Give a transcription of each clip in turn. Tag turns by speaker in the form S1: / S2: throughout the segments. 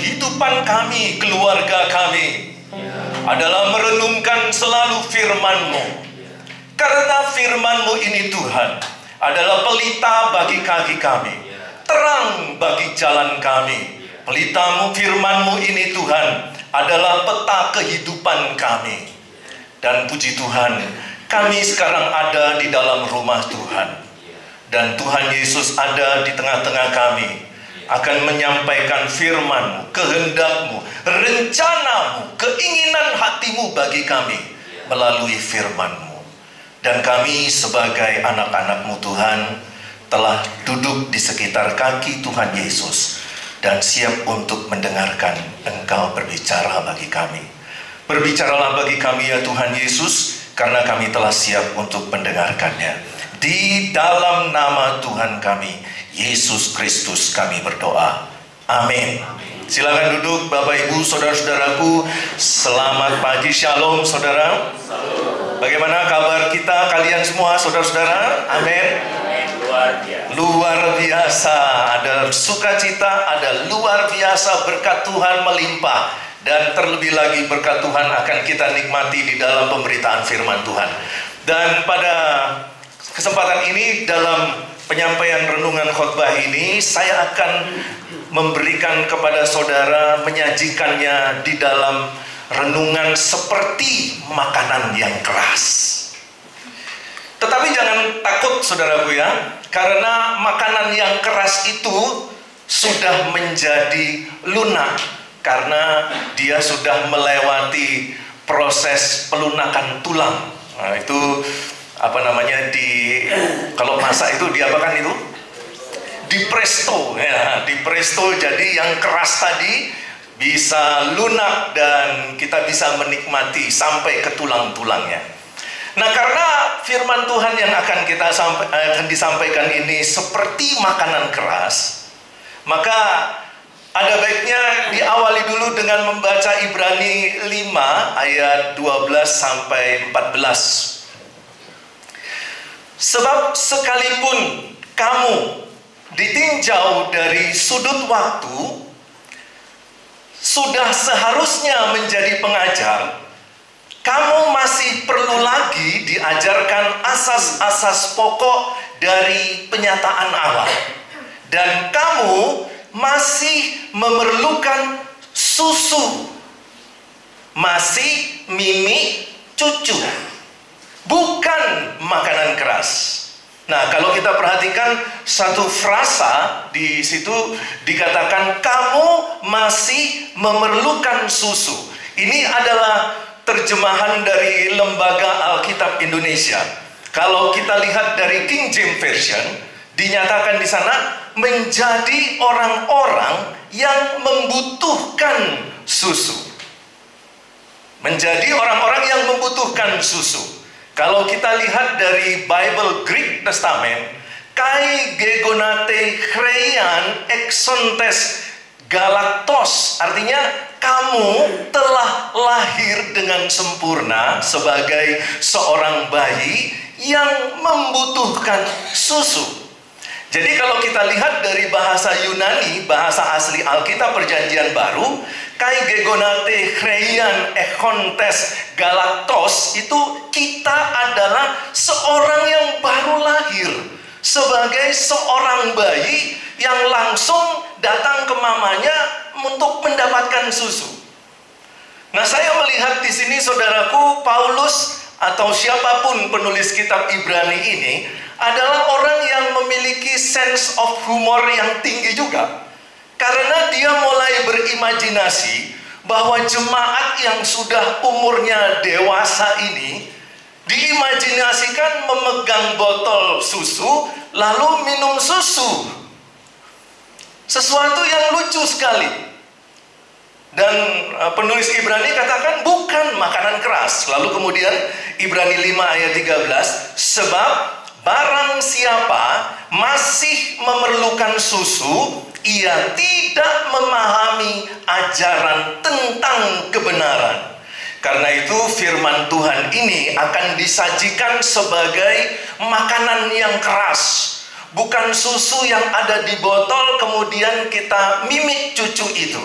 S1: kehidupan kami, keluarga kami, adalah merenungkan selalu firman-Mu. Karena firman-Mu ini Tuhan adalah pelita bagi kaki kami, terang bagi jalan kami. Pelita-Mu, firman-Mu ini Tuhan adalah peta kehidupan kami. Dan puji Tuhan, kami sekarang ada di dalam rumah Tuhan. Dan Tuhan Yesus ada di tengah-tengah kami, akan menyampaikan firman-Mu, kehendak-Mu, rencana-Mu, keinginan hati-Mu bagi kami melalui firman-Mu. Dan kami sebagai anak-anak-Mu Tuhan telah duduk di sekitar kaki Tuhan Yesus dan siap untuk mendengarkan Engkau berbicara bagi kami. Berbicaralah bagi kami ya Tuhan Yesus, karena kami telah siap untuk mendengarkannya. Di dalam nama Tuhan kami, Yesus Kristus, kami berdoa. Amin. Silakan duduk Bapak Ibu, saudara-saudaraku. Selamat pagi, shalom saudara. Bagaimana kabar kita kalian semua saudara-saudara? Amin. Luar biasa, ada sukacita, ada luar biasa berkat Tuhan melimpah. Dan terlebih lagi berkat Tuhan akan kita nikmati di dalam pemberitaan firman Tuhan. Dan pada kesempatan ini, dalam penyampaian renungan khotbah ini, saya akan memberikan kepada saudara, menyajikannya di dalam renungan seperti makanan yang keras. Tetapi jangan takut saudaraku ya, karena makanan yang keras itu sudah menjadi lunak, karena dia sudah melewati proses pelunakan tulang. Nah, itu apa namanya, kalau masak itu diapakan itu? Dipresto ya, dipresto, jadi yang keras tadi bisa lunak dan kita bisa menikmati sampai ke tulang-tulangnya. Nah, karena firman Tuhan yang akan disampaikan ini seperti makanan keras, maka ada baiknya diawali dulu dengan membaca Ibrani 5 ayat 12 sampai 14. Sebab sekalipun kamu ditinjau dari sudut waktu, sudah seharusnya menjadi pengajar, kamu masih perlu lagi diajarkan asas-asas pokok dari penyataan Allah. Dan kamu masih memerlukan susu, masih mimi cucu, bukan makanan keras. Nah, kalau kita perhatikan satu frasa di situ dikatakan kamu masih memerlukan susu. Ini adalah terjemahan dari Lembaga Alkitab Indonesia. Kalau kita lihat dari King James Version, dinyatakan di sana menjadi orang-orang yang membutuhkan susu. Menjadi orang-orang yang membutuhkan susu. Kalau kita lihat dari Bible Greek Testament, kai gegonate chreian exontes galaktos, artinya kamu telah lahir dengan sempurna sebagai seorang bayi yang membutuhkan susu. Jadi kalau kita lihat dari bahasa Yunani, bahasa asli Alkitab Perjanjian Baru, kai gegonate chreian echontes galaktos, itu kita adalah seorang yang baru lahir sebagai seorang bayi yang langsung datang ke mamanya untuk mendapatkan susu. Nah, saya melihat di sini saudaraku, Paulus atau siapapun penulis kitab Ibrani ini adalah orang yang memiliki sense of humor yang tinggi juga. Karena dia mulai berimajinasi bahwa jemaat yang sudah umurnya dewasa ini diimajinasikan memegang botol susu lalu minum susu. Sesuatu yang lucu sekali. Dan penulis Ibrani katakan bukan makanan keras. Lalu kemudian Ibrani 5 ayat 13, sebab barang siapa masih memerlukan susu, ia tidak memahami ajaran tentang kebenaran. Karena itu firman Tuhan ini akan disajikan sebagai makanan yang keras. Bukan susu yang ada di botol kemudian kita mimik cucu itu.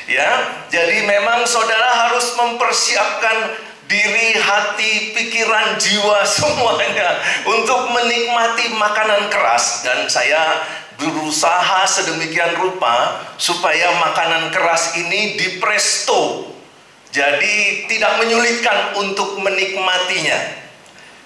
S1: Ya, jadi memang saudara harus mempersiapkan diri, hati, pikiran, jiwa semuanya untuk menikmati makanan keras. Dan saya berusaha sedemikian rupa supaya makanan keras ini dipresto, jadi tidak menyulitkan untuk menikmatinya.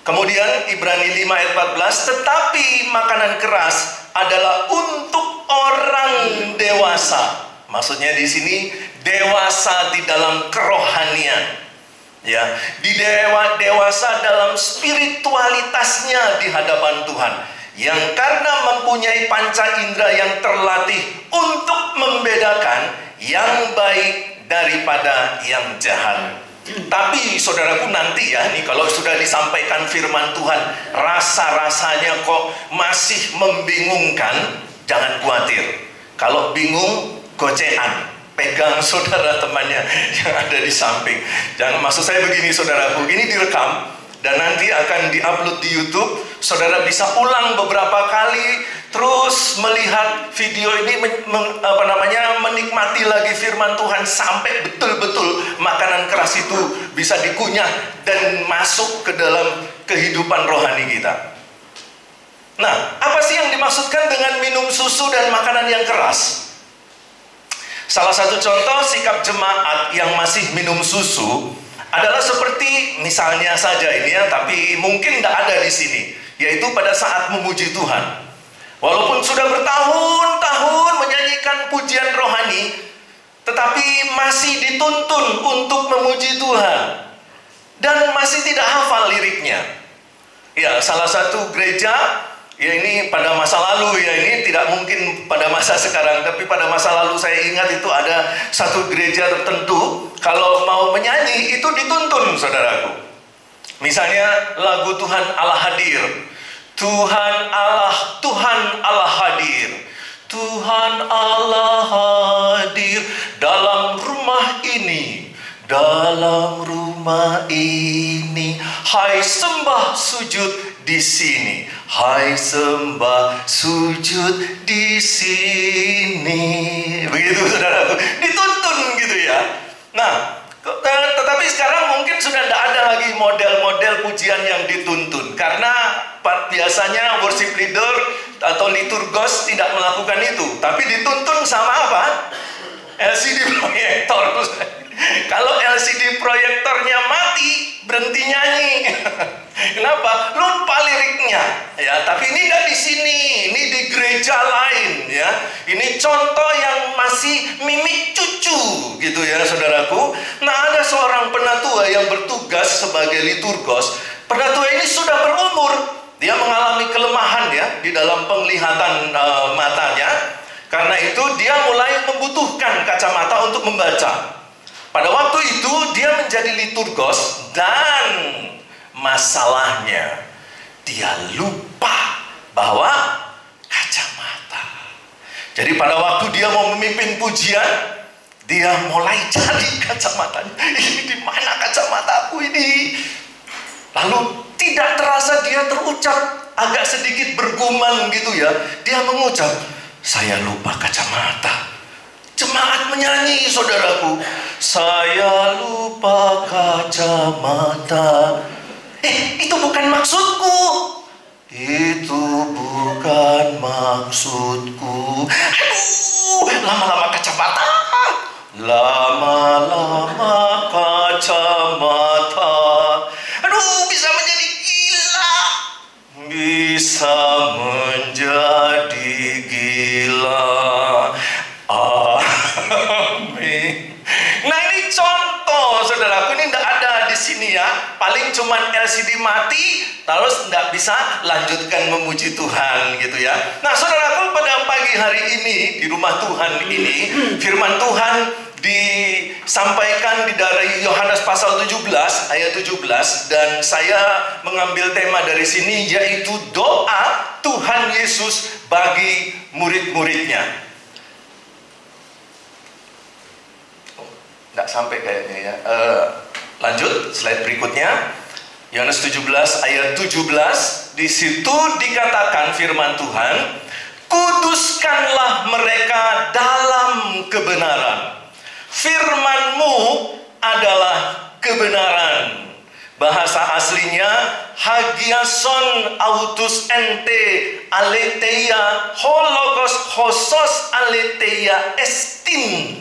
S1: Kemudian Ibrani 5 ayat 14, tetapi makanan keras adalah untuk orang dewasa. Maksudnya di sini dewasa di dalam kerohanian. Ya, dewasa dalam spiritualitasnya di hadapan Tuhan, yang karena mempunyai panca indera yang terlatih untuk membedakan yang baik daripada yang jahat. Tapi saudaraku, nanti ya nih, kalau sudah disampaikan firman Tuhan rasa-rasanya kok masih membingungkan, jangan khawatir. Kalau bingung, gocean, pegang saudara temannya yang ada di samping. Jangan, maksud saya begini saudaraku, ini direkam dan nanti akan diupload di YouTube. Saudara bisa ulang beberapa kali, terus melihat video ini, menikmati lagi firman Tuhan sampai betul-betul makanan keras itu bisa dikunyah dan masuk ke dalam kehidupan rohani kita. Nah, apa sih yang dimaksudkan dengan minum susu dan makanan yang keras? Salah satu contoh sikap jemaat yang masih minum susu adalah seperti misalnya saja ini ya, tapi mungkin tidak ada di sini, yaitu pada saat memuji Tuhan. Walaupun sudah bertahun-tahun menyanyikan pujian rohani, tetapi masih dituntun untuk memuji Tuhan dan masih tidak hafal liriknya. Ya, salah satu gereja, ya ini pada masa lalu ya, ini tidak mungkin pada masa sekarang, tapi pada masa lalu saya ingat itu ada satu gereja tertentu, kalau mau menyanyi itu dituntun saudaraku. Misalnya lagu Tuhan Allah Hadir. Tuhan Allah hadir. Tuhan Allah hadir dalam rumah ini. Dalam rumah ini. Hai sembah sujud di sini. Hai sembah sujud di sini. Begitu saudaraku. Dituntun gitu ya. Nah, tetapi sekarang mungkin sudah tidak ada lagi model-model pujian yang dituntun, karena biasanya worship leader atau liturgos tidak melakukan itu, tapi dituntun sama apa? LCD proyektor. Kalau LCD proyektornya mati, berhenti nyanyi. Kenapa? Lupa liriknya. Ya, tapi ini tidak di sini, ini di gereja lain. Ya, ini contoh yang masih mimik cucu, gitu ya, saudaraku. Nah, ada seorang penatua yang bertugas sebagai liturgos. Penatua ini sudah berumur, dia mengalami kelemahan ya di dalam penglihatan matanya. Karena itu dia mulai membutuhkan kacamata untuk membaca. Pada waktu itu dia menjadi liturgos dan masalahnya dia lupa bahwa kacamata. Jadi pada waktu dia mau memimpin pujian, dia mulai cari kacamatanya. Ini di mana kacamataku ini? Lalu tidak terasa dia terucap, agak sedikit bergumam gitu ya. Dia mengucap, saya lupa kacamata. Jemaat menyanyi, saudaraku. Saya lupa kacamata. Itu bukan maksudku. Itu bukan maksudku. Aduh, lama-lama kacamata. Lama-lama kacamata. Aduh, bisa menjadi gila. Bisa menjadi gila. Amin. Nah, ini contoh saudaraku, ini tidak ada di sini ya. Paling cuman LCD mati, terus tidak bisa lanjutkan memuji Tuhan gitu ya. Nah, saudaraku, pada pagi hari ini di rumah Tuhan ini, firman Tuhan disampaikan di dari Yohanes pasal 17 ayat 17, dan saya mengambil tema dari sini, yaitu doa Tuhan Yesus bagi murid-muridnya. Nggak sampai kayaknya ya. Lanjut slide berikutnya. Yohanes 17 ayat 17. Di situ dikatakan firman Tuhan, kuduskanlah mereka dalam kebenaran. Bahasa aslinya hagiason autus ente aletheia hologos hosos aletheia estin.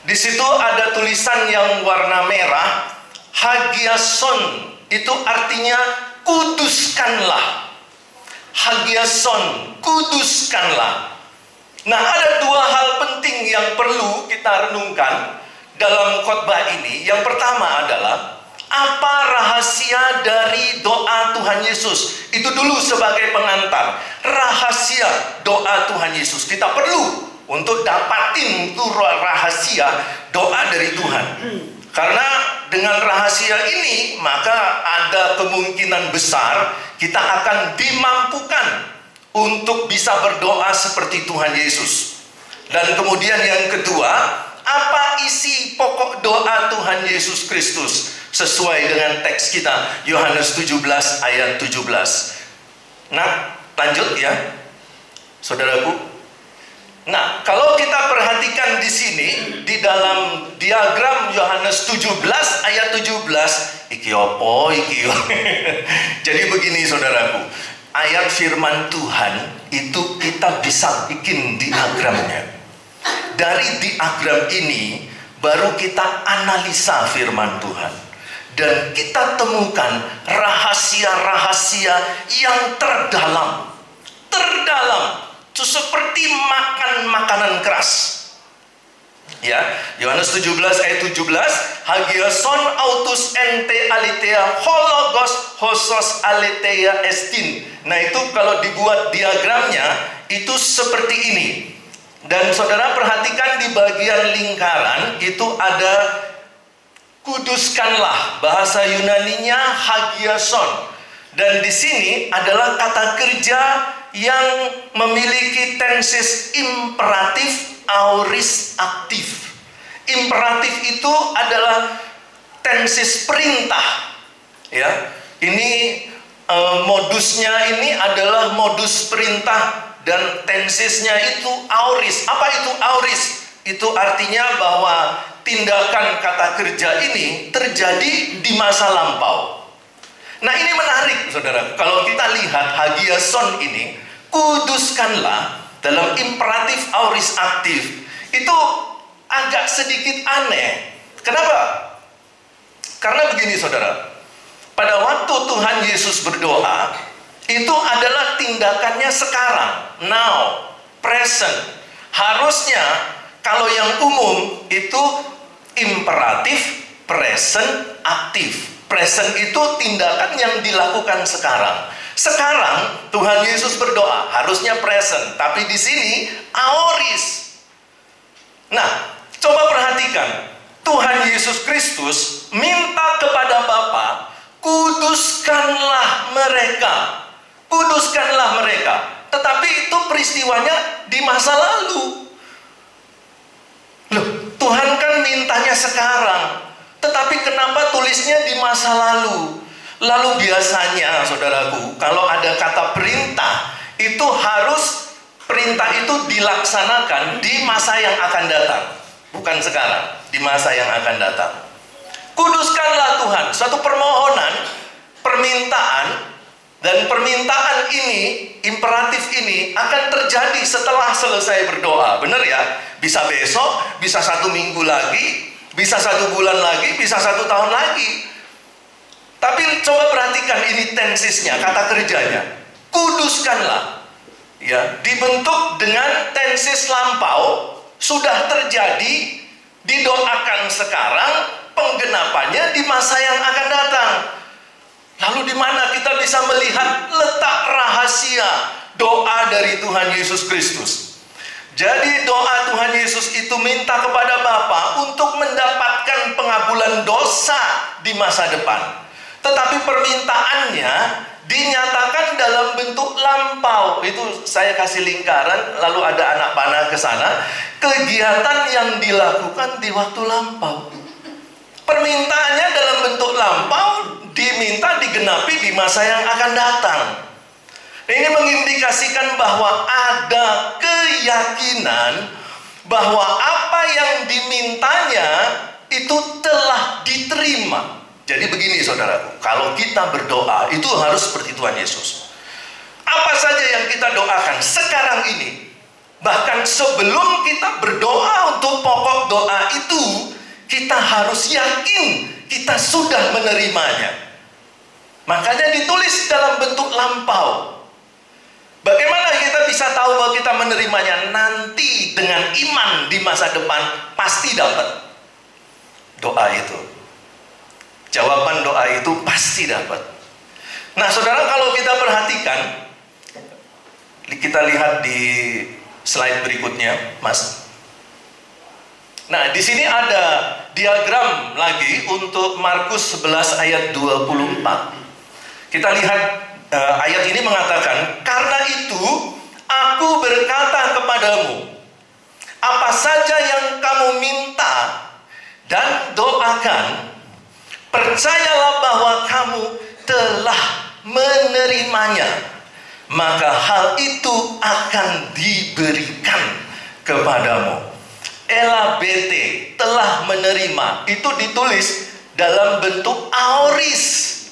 S1: Di situ ada tulisan yang warna merah, hagiason, itu artinya kuduskanlah. Hagiason, kuduskanlah. Nah, ada dua hal penting yang perlu kita renungkan dalam khotbah ini. Yang pertama adalah apa rahasia dari doa Tuhan Yesus. Itu dulu sebagai pengantar. Rahasia doa Tuhan Yesus. Kita perlu untuk dapatin itu rahasia doa dari Tuhan. Karena dengan rahasia ini, maka ada kemungkinan besar kita akan dimampukan untuk bisa berdoa seperti Tuhan Yesus. Dan kemudian yang kedua, apa isi pokok doa Tuhan Yesus Kristus sesuai dengan teks kita, Yohanes 17 ayat 17. Nah, lanjut ya, saudaraku. Nah, kalau kita perhatikan di sini, di dalam diagram Yohanes 17 ayat 17, iki opo, iki. Jadi begini saudaraku, ayat firman Tuhan itu kita bisa bikin diagramnya. Dari diagram ini baru kita analisa firman Tuhan. Dan kita temukan rahasia-rahasia yang terdalam. Terdalam. Itu seperti makan makanan keras. Ya, Yohanes 17 ayat 17, hagiason autus ente aletheia hologos hosos aletheia estin. Nah, itu kalau dibuat diagramnya itu seperti ini. Dan saudara perhatikan di bagian lingkaran itu ada kuduskanlah, bahasa Yunaninya hagiason. Dan di sini adalah kata kerja yang memiliki tenses imperatif aorist aktif. Imperatif itu adalah tenses perintah. Ya, ini modusnya ini adalah modus perintah dan tensesnya itu aorist. Apa itu aorist? Itu artinya bahwa tindakan kata kerja ini terjadi di masa lampau. Nah, ini menarik saudara. Kalau kita lihat hagiason ini, kuduskanlah dalam imperatif aorist aktif, itu agak sedikit aneh. Kenapa? Karena begini saudara, pada waktu Tuhan Yesus berdoa, itu adalah tindakannya sekarang, now, present. Harusnya kalau yang umum itu imperatif, present, aktif. Present itu tindakan yang dilakukan sekarang. Sekarang Tuhan Yesus berdoa, harusnya present, tapi di sini aorist. Nah, coba perhatikan, Tuhan Yesus Kristus minta kepada Bapa, kuduskanlah mereka. Kuduskanlah mereka. Tetapi itu peristiwanya di masa lalu. Loh, Tuhan kan mintanya sekarang. Tetapi kenapa tulisnya di masa lalu? Lalu biasanya saudaraku, kalau ada kata perintah, itu harus perintah itu dilaksanakan di masa yang akan datang. Bukan sekarang, di masa yang akan datang. Kuduskanlah Tuhan, suatu permohonan, permintaan, dan permintaan ini, imperatif ini akan terjadi setelah selesai berdoa. Benar ya? Bisa besok, bisa 1 minggu lagi, bisa 1 bulan lagi, bisa 1 tahun lagi. Tapi coba perhatikan ini tensesnya, kata kerjanya. Kuduskanlah. Ya, dibentuk dengan tenses lampau, sudah terjadi, didoakan sekarang, penggenapannya di masa yang akan datang. Lalu di mana kita bisa melihat letak rahasia doa dari Tuhan Yesus Kristus? Jadi doa Tuhan Yesus itu minta kepada Bapa untuk mendapatkan pengampunan dosa di masa depan. Tetapi permintaannya dinyatakan dalam bentuk lampau. Itu saya kasih lingkaran, lalu ada anak panah ke sana. Kegiatan yang dilakukan di waktu lampau. Permintaannya dalam bentuk lampau, diminta digenapi di masa yang akan datang. Ini mengindikasikan bahwa ada keyakinan bahwa apa yang dimintanya itu telah diterima. Jadi begini saudaraku, kalau kita berdoa itu harus seperti Tuhan Yesus. Apa saja yang kita doakan sekarang ini, bahkan sebelum kita berdoa untuk pokok doa itu, kita harus yakin kita sudah menerimanya. Makanya ditulis dalam bentuk lampau. Bagaimana kita bisa tahu bahwa kita menerimanya? Nanti dengan iman di masa depan pasti dapat doa itu. Jawaban doa itu pasti dapat. Nah saudara, kalau kita perhatikan, kita lihat di slide berikutnya, Mas. Nah, di sini ada diagram lagi untuk Markus 11 ayat 24. Kita lihat ayat ini mengatakan, karena itu aku berkata kepadamu, apa saja yang kamu minta dan doakan, percayalah bahwa kamu telah menerimanya, maka hal itu akan diberikan kepadamu. Elabete, telah menerima, itu ditulis dalam bentuk aoris,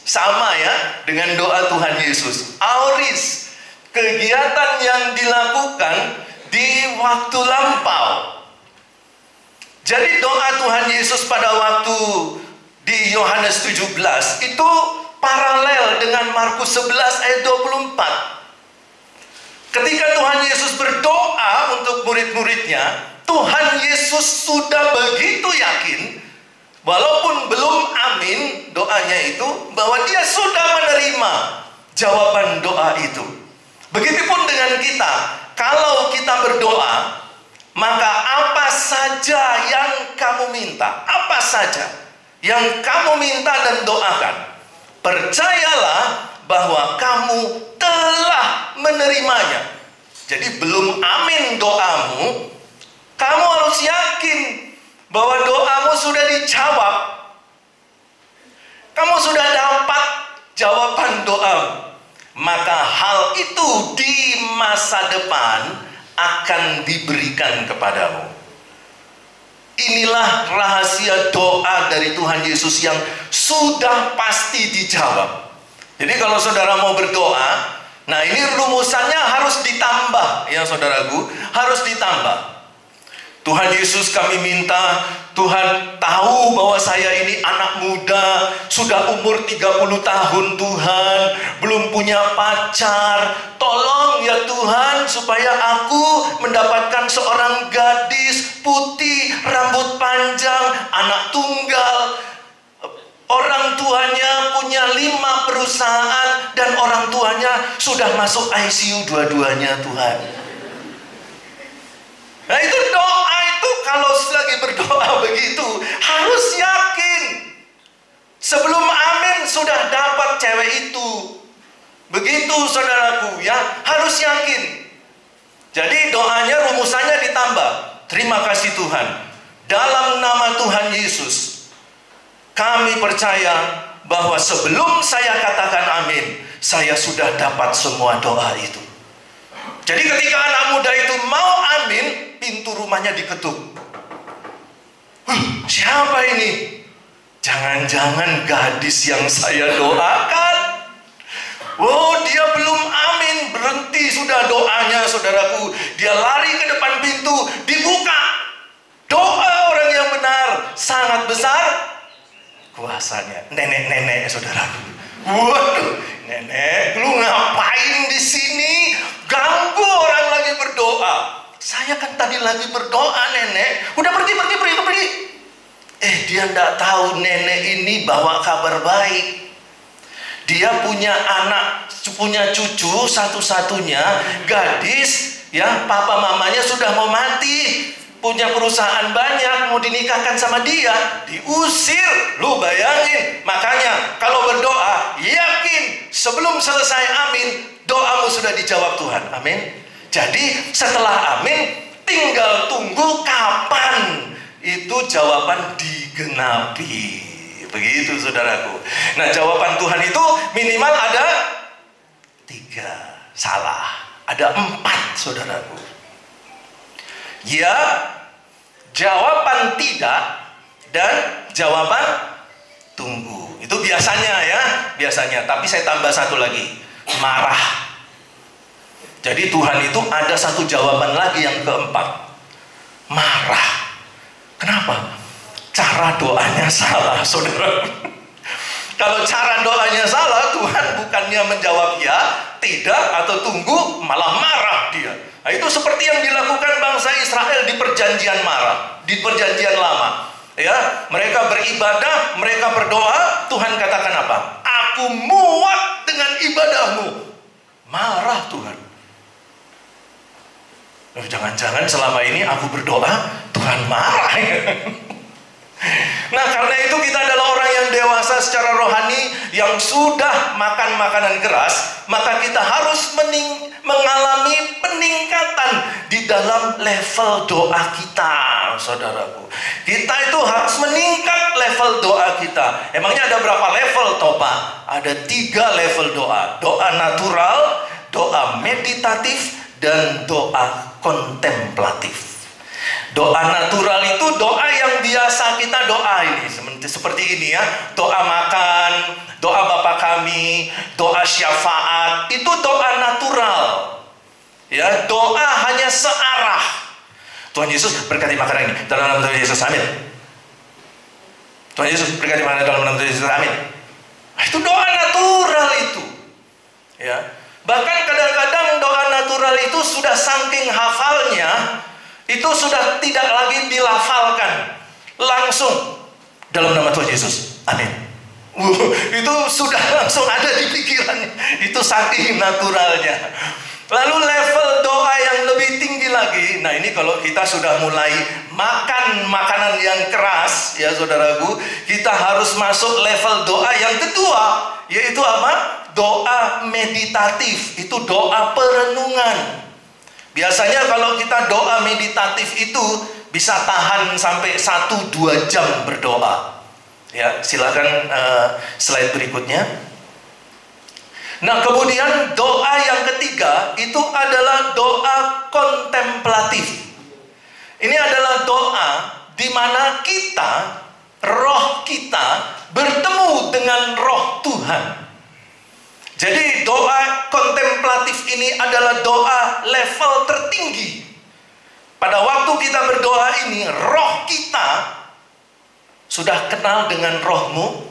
S1: sama ya dengan doa Tuhan Yesus. Aoris, kegiatan yang dilakukan di waktu lampau. Jadi doa Tuhan Yesus pada waktu di Yohanes 17 itu paralel dengan Markus 11 ayat 24. Ketika Tuhan Yesus berdoa untuk murid-muridnya, Tuhan Yesus sudah begitu yakin, walaupun belum amin doanya itu, bahwa dia sudah menerima jawaban doa itu. Begitupun dengan kita, kalau kita berdoa, maka apa saja yang kamu minta, apa saja yang kamu minta dan doakan, percayalah bahwa kamu telah menerimanya. Jadi belum amin doamu, kamu harus yakin bahwa doamu sudah dijawab. Kamu sudah dapat jawaban doamu. Maka hal itu di masa depan akan diberikan kepadamu. Inilah rahasia doa dari Tuhan Yesus yang sudah pasti dijawab. Jadi kalau saudara mau berdoa, nah ini rumusannya harus ditambah ya saudaraku, harus ditambah. Tuhan Yesus, kami minta, Tuhan tahu bahwa saya ini anak muda, sudah umur 30 tahun Tuhan, belum punya pacar. Tolong ya Tuhan, supaya aku mendapatkan seorang gadis putih, rambut panjang, anak tunggal. Orang tuanya punya 5 perusahaan, dan orang tuanya sudah masuk ICU dua-duanya Tuhan. Nah itu doa itu, kalau lagi berdoa begitu harus yakin. Sebelum amin sudah dapat cewek itu. Begitu saudaraku ya, harus yakin. Jadi doanya rumusannya ditambah. Terima kasih Tuhan, dalam nama Tuhan Yesus kami percaya bahwa sebelum saya katakan amin, saya sudah dapat semua doa itu. Jadi ketika anak muda itu mau amin, pintu rumahnya diketuk. Siapa ini? Jangan-jangan gadis yang saya doakan. Oh, dia belum amin, berhenti sudah doanya saudaraku. Dia lari ke depan pintu, dibuka. Doa orang yang benar sangat besar kuasanya. Nenek-nenek saudaraku. Waduh, nenek, lu ngapain di sini? Ganggu orang lagi berdoa. Saya kan tadi lagi berdoa, nenek. Udah pergi. Dia enggak tahu nenek ini bawa kabar baik. Dia punya anak, punya cucu satu-satunya, gadis, ya, papa mamanya sudah mau mati. Punya perusahaan banyak, mau dinikahkan sama dia, diusir. Lu bayangin. Makanya kalau berdoa, yakin sebelum selesai amin, doamu sudah dijawab Tuhan. Amin. Jadi setelah amin, tinggal tunggu kapan itu jawaban digenapi. Begitu saudaraku. Nah jawaban Tuhan itu minimal ada 3. Salah, ada 4 saudaraku. Ya, jawaban tidak, dan jawaban tunggu. Itu biasanya. Tapi saya tambah satu lagi, marah. Jadi Tuhan itu ada satu jawaban lagi yang keempat, marah. Kenapa? Cara doanya salah, saudara. Kalau cara doanya salah, Tuhan bukannya menjawab ya, tidak, atau tunggu, malah marah dia. Nah, itu seperti yang dilakukan bangsa Israel di perjanjian lama. Ya, mereka beribadah, mereka berdoa, Tuhan katakan apa? Aku muak dengan ibadahmu. Marah Tuhan. Jangan-jangan selama ini aku berdoa, Tuhan marah. Nah, karena itu kita adalah orang yang dewasa secara rohani, yang sudah makan makanan keras, maka kita harus mengalami peningkatan di dalam level doa kita, saudaraku. Kita itu harus meningkat level doa kita. Emangnya ada berapa level, Topa? Ada 3 level doa. Doa natural, doa meditatif, dan doa kontemplatif. Doa natural itu doa yang biasa kita doa ini, seperti ini ya. Doa makan, doa Bapa kami, doa syafaat, itu doa natural. Ya, doa hanya searah. Tuhan Yesus berkati makanan ini dalam nama Tuhan Yesus, amin. Tuhan Yesus berkati makanan dalam nama Tuhan Yesus, amin. Nah, itu doa natural itu. Ya. Bahkan kadang-kadang doa natural itu sudah saking hafalnya, itu sudah tidak lagi dilafalkan, langsung dalam nama Tuhan Yesus, amin. Itu sudah langsung ada di pikirannya. Itu saking naturalnya. Lalu level doa yang lebih tinggi lagi. Nah, ini kalau kita sudah mulai makan makanan yang keras, ya saudaraku, kita harus masuk level doa yang kedua, yaitu apa? Doa meditatif. Itu doa perenungan. Biasanya kalau kita doa meditatif itu bisa tahan sampai 1-2 jam berdoa. Ya, silakan slide berikutnya. Nah, kemudian doa yang ketiga itu adalah doa kontemplatif. Ini adalah doa di mana roh kita bertemu dengan roh Tuhan. Jadi doa kontemplatif ini adalah doa level tertinggi. Pada waktu kita berdoa ini, roh kita sudah kenal dengan rohmu,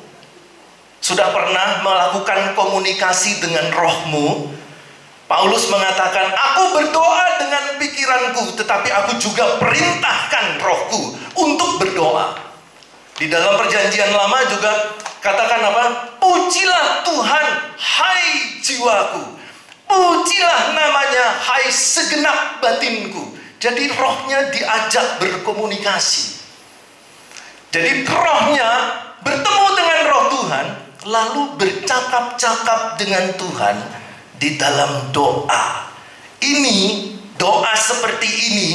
S1: sudah pernah melakukan komunikasi dengan rohmu. Paulus mengatakan, aku berdoa dengan pikiranku, tetapi aku juga perintahkan rohku untuk berdoa. Di dalam perjanjian lama juga katakan apa? Pujilah Tuhan, hai jiwaku. Pujilah namanya, hai segenap batinku. Jadi rohnya diajak berkomunikasi. Jadi rohnya bertemu dengan roh Tuhan, lalu bercakap-cakap dengan Tuhan di dalam doa. Ini, doa seperti ini,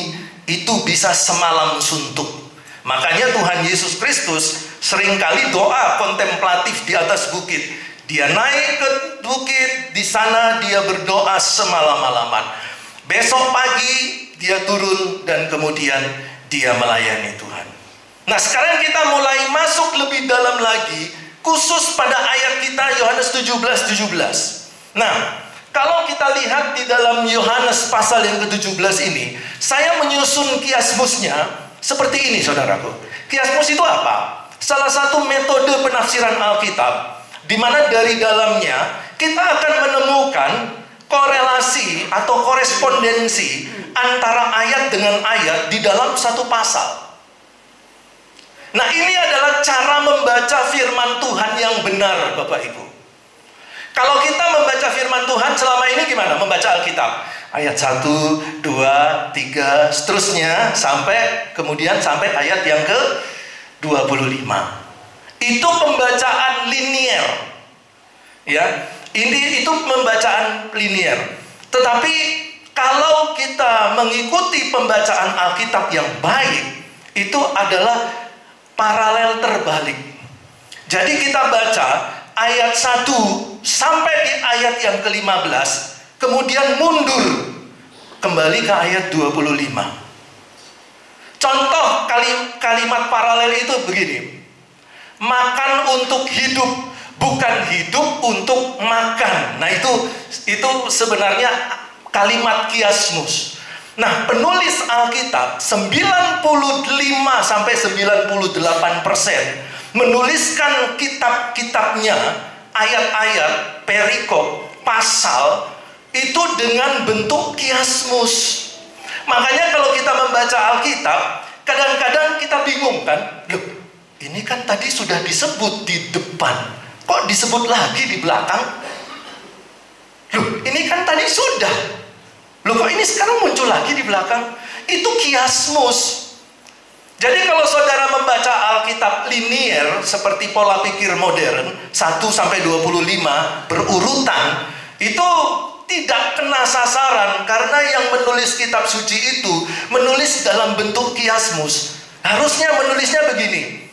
S1: itu bisa semalam suntuk. Makanya Tuhan Yesus Kristus seringkali doa kontemplatif di atas bukit. Dia naik ke bukit, di sana dia berdoa semalam-malaman. Besok pagi dia turun dan kemudian dia melayani Tuhan. Nah, sekarang kita mulai masuk lebih dalam lagi, khusus pada ayat kita Yohanes 17:17. Nah, kalau kita lihat di dalam Yohanes pasal yang ke-17 ini, saya menyusun kiasmusnya seperti ini, saudaraku. Kiasmus itu apa? Salah satu metode penafsiran Alkitab, di mana dari dalamnya kita akan menemukan korelasi atau korespondensi antara ayat dengan ayat di dalam satu pasal. Nah, ini adalah cara membaca firman Tuhan yang benar, Bapak Ibu. Kalau kita membaca firman Tuhan selama ini gimana? Membaca Alkitab. Ayat 1, 2, 3, seterusnya sampai ayat yang ke-25. Itu pembacaan linier. Ya, itu pembacaan linier. Tetapi kalau kita mengikuti pembacaan Alkitab yang baik, itu adalah paralel terbalik. Jadi kita baca ayat 1 sampai di ayat yang ke-15, kemudian mundur kembali ke ayat 25. Contoh kalimat paralel itu begini: makan untuk hidup bukan hidup untuk makan. Nah, itu sebenarnya kalimat kiasmus. Nah, penulis Alkitab 95 sampai 98% menuliskan kitab-kitabnya, ayat-ayat, perikop, pasal itu dengan bentuk kiasmus. Makanya kalau kita membaca Alkitab, kadang-kadang kita bingung kan? Loh, ini kan tadi sudah disebut di depan, kok disebut lagi di belakang? Loh, ini kan tadi sudah. Loh, kok ini sekarang muncul lagi di belakang? Itu kiasmus. Jadi kalau saudara membaca Alkitab linier seperti pola pikir modern 1 sampai 25 berurutan, itu tidak kena sasaran, karena yang menulis kitab suci itu menulis dalam bentuk kiasmus. Harusnya menulisnya begini.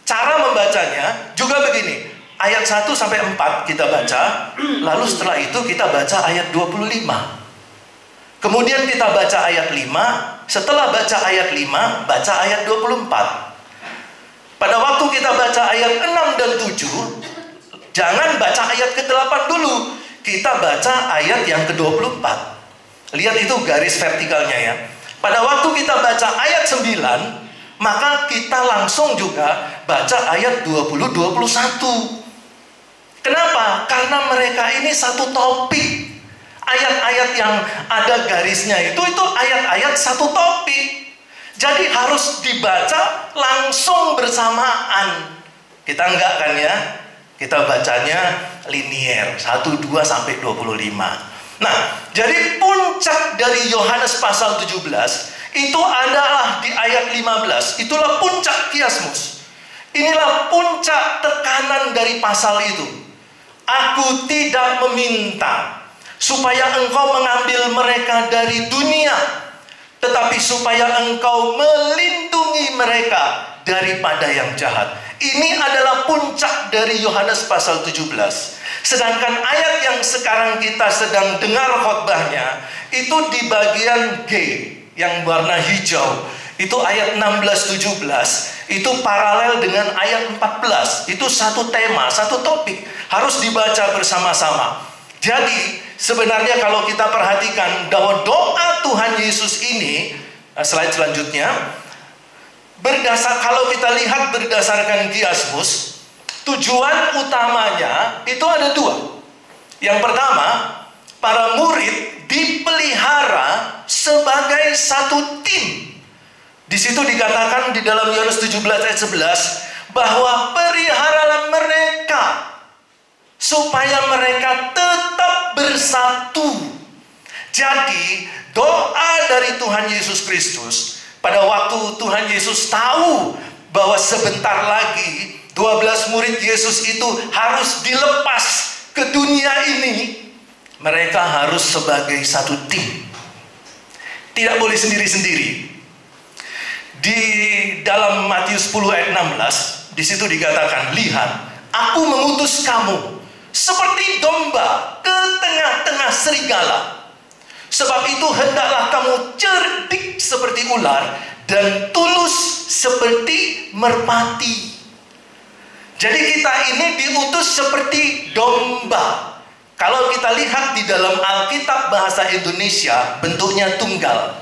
S1: Cara membacanya juga begini. Ayat 1 sampai 4 kita baca, lalu setelah itu kita baca ayat 25. Kemudian kita baca ayat 5, setelah baca ayat 5, baca ayat 24. Pada waktu kita baca ayat 6 dan 7, jangan baca ayat ke-8 dulu. Kita baca ayat yang ke-24. Lihat itu garis vertikalnya ya. Pada waktu kita baca ayat 9, maka kita langsung juga baca ayat 20-21. Kenapa? Karena mereka ini satu topik. Ayat-ayat yang ada garisnya itu ayat-ayat satu topik. Jadi harus dibaca langsung bersamaan. Kita enggak kan ya? Kita bacanya linier 1, 2 sampai 25. Nah, jadi puncak dari Yohanes pasal 17 itu adalah di ayat 15. Itulah puncak kiasmus. Inilah puncak tekanan dari pasal itu. Aku tidak meminta supaya engkau mengambil mereka dari dunia, tetapi supaya engkau melindungi mereka daripada yang jahat. Ini adalah puncak dari Yohanes pasal 17. Sedangkan ayat yang sekarang kita sedang dengar khotbahnya itu di bagian G yang warna hijau. Itu ayat 16-17. Itu paralel dengan ayat 14. Itu satu tema, satu topik. Harus dibaca bersama-sama. Jadi sebenarnya kalau kita perhatikan bahwa doa Tuhan Yesus ini, slide selanjutnya, kalau kita lihat berdasarkan kiasmus, tujuan utamanya itu ada dua. Yang pertama, para murid dipelihara sebagai satu tim. Di situ dikatakan di dalam Yohanes 17 ayat 11 bahwa peliharalah mereka supaya mereka tetap bersatu. Jadi doa dari Tuhan Yesus Kristus pada waktu Tuhan Yesus tahu bahwa sebentar lagi 12 murid Yesus itu harus dilepas ke dunia ini, mereka harus sebagai satu tim. Tidak boleh sendiri-sendiri. Di dalam Matius 10 ayat 16, di situ dikatakan, lihat, aku mengutus kamu seperti domba ke tengah-tengah serigala. Sebab itu hendaklah kamu cerdik seperti ular dan tulus seperti merpati. Jadi kita ini diutus seperti domba. Kalau kita lihat di dalam Alkitab bahasa Indonesia, bentuknya tunggal,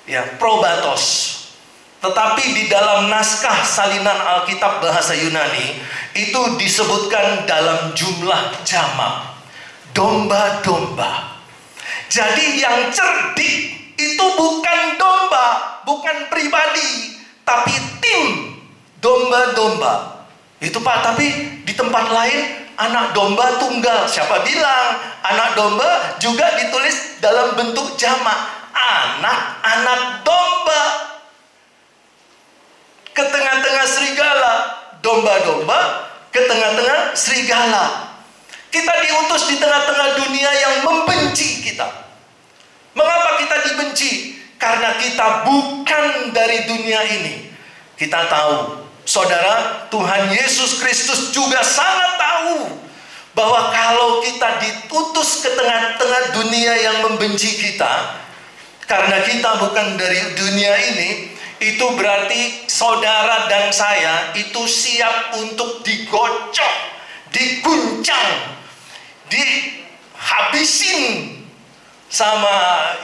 S1: ya, probatos. Tetapi di dalam naskah salinan Alkitab bahasa Yunani itu disebutkan dalam jumlah jamak, domba-domba. Jadi yang cerdik itu bukan domba, bukan pribadi, tapi tim domba-domba. Itu Pak, tapi di tempat lain anak domba tunggal. Siapa bilang anak domba juga ditulis dalam bentuk jamak? Anak-anak domba. Ke tengah-tengah serigala, domba-domba ke tengah-tengah serigala. Kita diutus di tengah-tengah dunia yang membenci kita. Mengapa kita dibenci? Karena kita bukan dari dunia ini. Kita tahu, saudara, Tuhan Yesus Kristus juga sangat tahu bahwa kalau kita diutus ke tengah-tengah dunia yang membenci kita, karena kita bukan dari dunia ini, itu berarti saudara dan saya itu siap untuk digocok, diguncang, dihabisin sama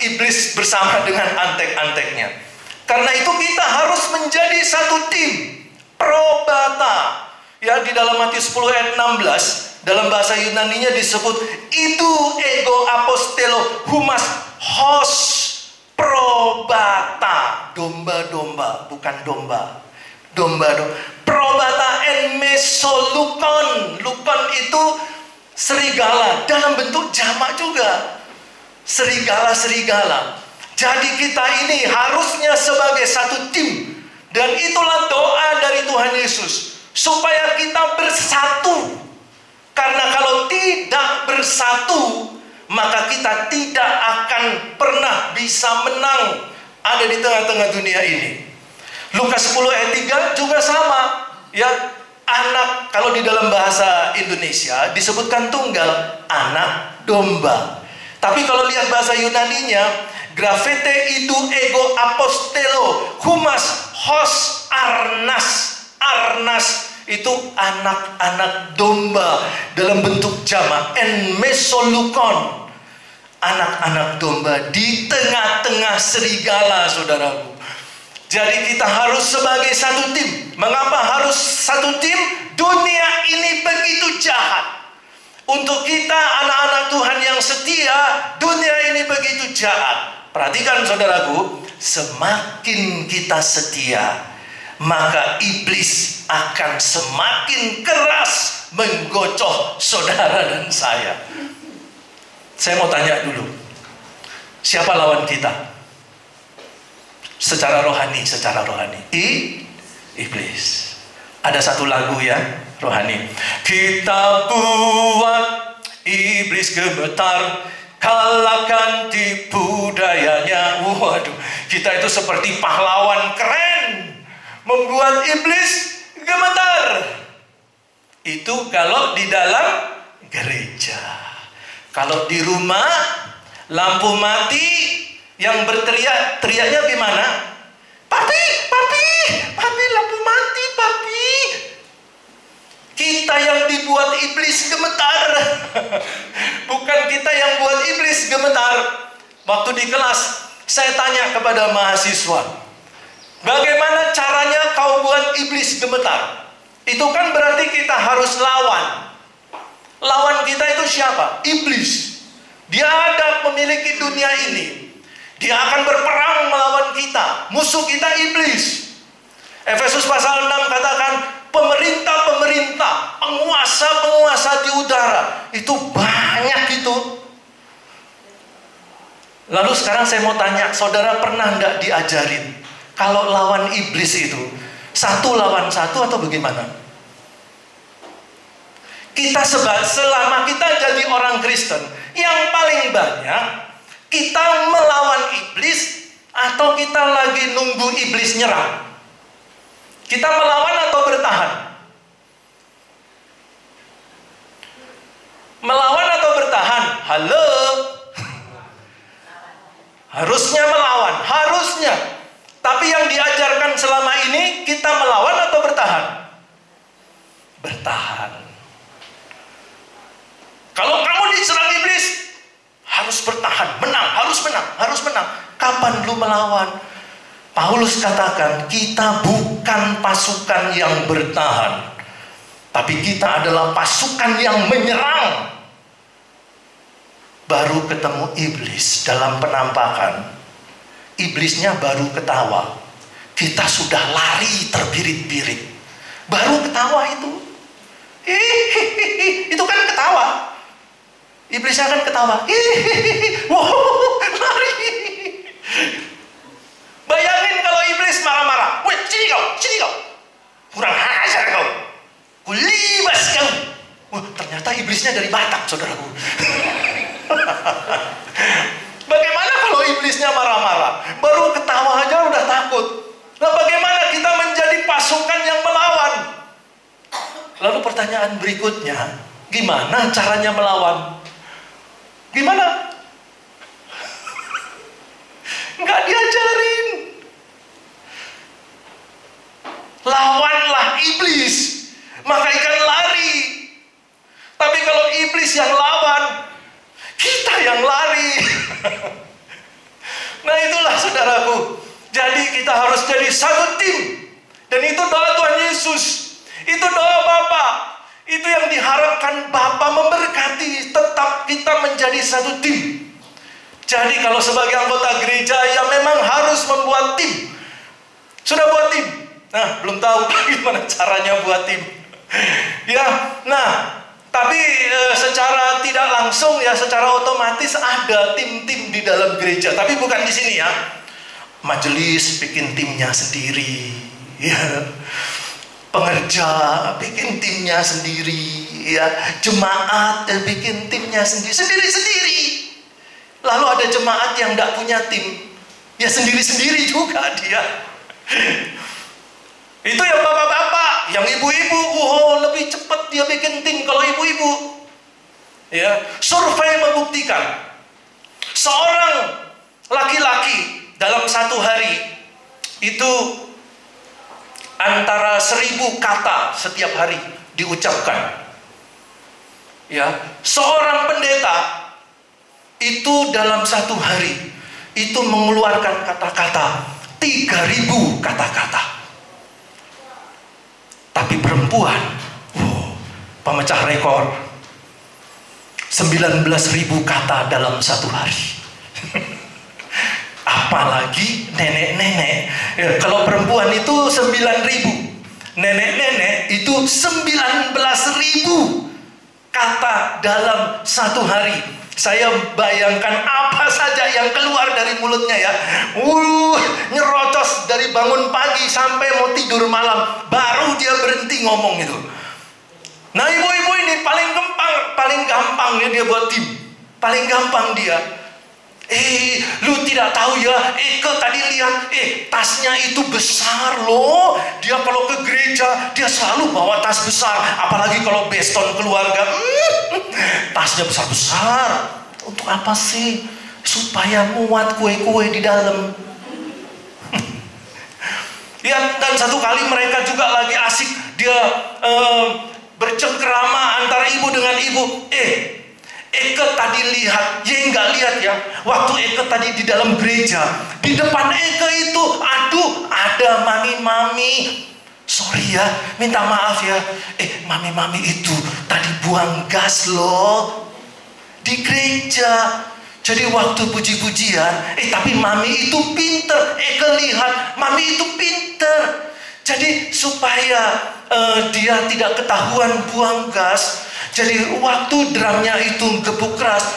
S1: iblis bersama dengan antek-anteknya. Karena itu kita harus menjadi satu tim, probata. Ya, di dalam Matius 10 ayat 16, dalam bahasa Yunaninya disebut itu ego apostelo humas hos probata. Domba-domba, bukan domba. Domba-domba. Probata en mesolukon. Lukon itu serigala, dalam bentuk jamak juga. Serigala-serigala. Jadi kita ini harusnya sebagai satu tim. Dan itulah doa dari Tuhan Yesus, supaya kita bersatu. Karena kalau tidak bersatu, maka kita tidak akan pernah bisa menang ada di tengah-tengah dunia ini. Lukas 10 ayat 3 juga sama. Ya, anak, kalau di dalam bahasa Indonesia disebutkan tunggal, anak domba. Tapi kalau lihat bahasa Yunaninya, grafete itu ego apostelo humas hos arnas. Arnas itu anak-anak domba dalam bentuk jamak, en mesolukon, anak-anak domba di tengah-tengah serigala, saudaraku. Jadi kita harus sebagai satu tim. Mengapa harus satu tim? Dunia ini begitu jahat. Untuk kita anak-anak Tuhan yang setia, dunia ini begitu jahat. Perhatikan saudaraku, semakin kita setia, maka iblis akan semakin keras menggocoh saudara dan saya. Saya mau tanya dulu, siapa lawan kita? Secara rohani, iblis. Ada satu lagu ya, rohani. Kita buat iblis gemetar, kalahkan tipu dayanya. Waduh, kita itu seperti pahlawan keren, membuat iblis gemetar. Itu kalau di dalam gereja. Kalau di rumah, lampu mati, yang berteriak, teriaknya gimana? Papi, lampu mati, papi. Kita yang dibuat iblis gemetar. Bukan kita yang buat iblis gemetar. Waktu di kelas, saya tanya kepada mahasiswa, bagaimana caranya kau buat iblis gemetar? Itu kan berarti kita harus lawan. Lawan kita itu siapa? Iblis. Dia ada memiliki dunia ini. Dia akan berperang melawan kita. Musuh kita iblis. Efesus pasal 6 katakan, pemerintah-pemerintah, penguasa-penguasa di udara, itu banyak itu. Lalu sekarang saya mau tanya, saudara pernah nggak diajarin kalau lawan iblis itu satu lawan satu atau bagaimana? Kita selama kita jadi orang Kristen, yang paling banyak kita melawan iblis atau kita lagi nunggu iblis nyerang? Kita melawan atau bertahan? Melawan atau bertahan? Halo? Harusnya melawan, harusnya. Tapi yang diajarkan selama ini, kita melawan atau bertahan? Bertahan. Kalau kamu diserang iblis, harus bertahan, menang, harus menang. Kapan lu melawan? Paulus katakan, kita bukan pasukan yang bertahan, tapi kita adalah pasukan yang menyerang. Baru ketemu iblis dalam penampakan, iblisnya baru ketawa, kita sudah lari terbirit-birit. Baru ketawa itu. Itu kan ketawa. Iblisnya kan ketawa. Wow, lari. Bayangin kalau iblis marah-marah. Weh, sini kau. Kurang ajar kau. Kulibas kau. Wah, ternyata iblisnya dari Batak, saudaraku. Bagaimana kalau iblisnya marah-marah? Baru ketawa aja udah takut. Nah, bagaimana kita menjadi pasukan yang melawan? Lalu pertanyaan berikutnya, gimana caranya melawan? Gimana? Nggak diajarin. Lawanlah iblis, maka ikan lari. Nah itulah saudaraku. Jadi kita harus jadi satu tim. Dan itu doa Tuhan Yesus. Itu doa Bapa. Itu yang diharapkan Bapa memberkati. Tetap kita menjadi satu tim. Jadi kalau sebagai anggota gereja ya memang harus membuat tim. Sudah buat tim? Nah, belum tahu gimana caranya buat tim. Ya, nah, tapi secara tidak langsung ya, secara otomatis ada tim-tim di dalam gereja. Tapi bukan di sini ya. Majelis bikin timnya sendiri. Ya. Pengerja bikin timnya sendiri. Ya. Jemaat bikin timnya sendiri-sendiri. Lalu ada jemaat yang tidak punya tim. Ya sendiri-sendiri juga dia. Itu yang bapak-bapak, yang ibu-ibu, lebih cepat dia bikin tim kalau ibu-ibu. Ya, survei membuktikan seorang laki-laki dalam satu hari itu antara 1000 kata setiap hari diucapkan. Ya, seorang pendeta itu dalam satu hari itu mengeluarkan kata-kata 3000 kata-kata. Tapi perempuan, pemecah rekor, 19.000 kata dalam satu hari. Apalagi nenek-nenek. Ya, kalau perempuan itu 9.000, nenek-nenek itu 19.000 kata dalam satu hari. Saya bayangkan apa saja yang keluar dari mulutnya ya. Nyerocos dari bangun pagi sampai mau tidur malam, baru dia berhenti ngomong itu. Nah ibu-ibu ini paling gampang ya dia buat tim. Paling gampang dia. Lu tidak tahu ya, Eke tadi lihat, tasnya itu besar loh. Dia kalau ke gereja, dia selalu bawa tas besar. Apalagi kalau beston keluarga, tasnya besar-besar. Untuk apa sih? Supaya muat kue-kue di dalam. Ya, dan satu kali mereka juga lagi asik. Dia bercengkerama antara ibu dengan ibu. Eke tadi lihat, ya nggak lihat ya. Waktu Eke tadi di dalam gereja, di depan Eke itu, aduh, ada mami-mami. Sorry ya, minta maaf ya. Mami-mami itu tadi buang gas loh di gereja. Jadi waktu puji-pujian, tapi mami itu pinter. Eke lihat, mami itu pinter. Jadi supaya dia tidak ketahuan buang gas. Jadi waktu drumnya itu gebuk keras,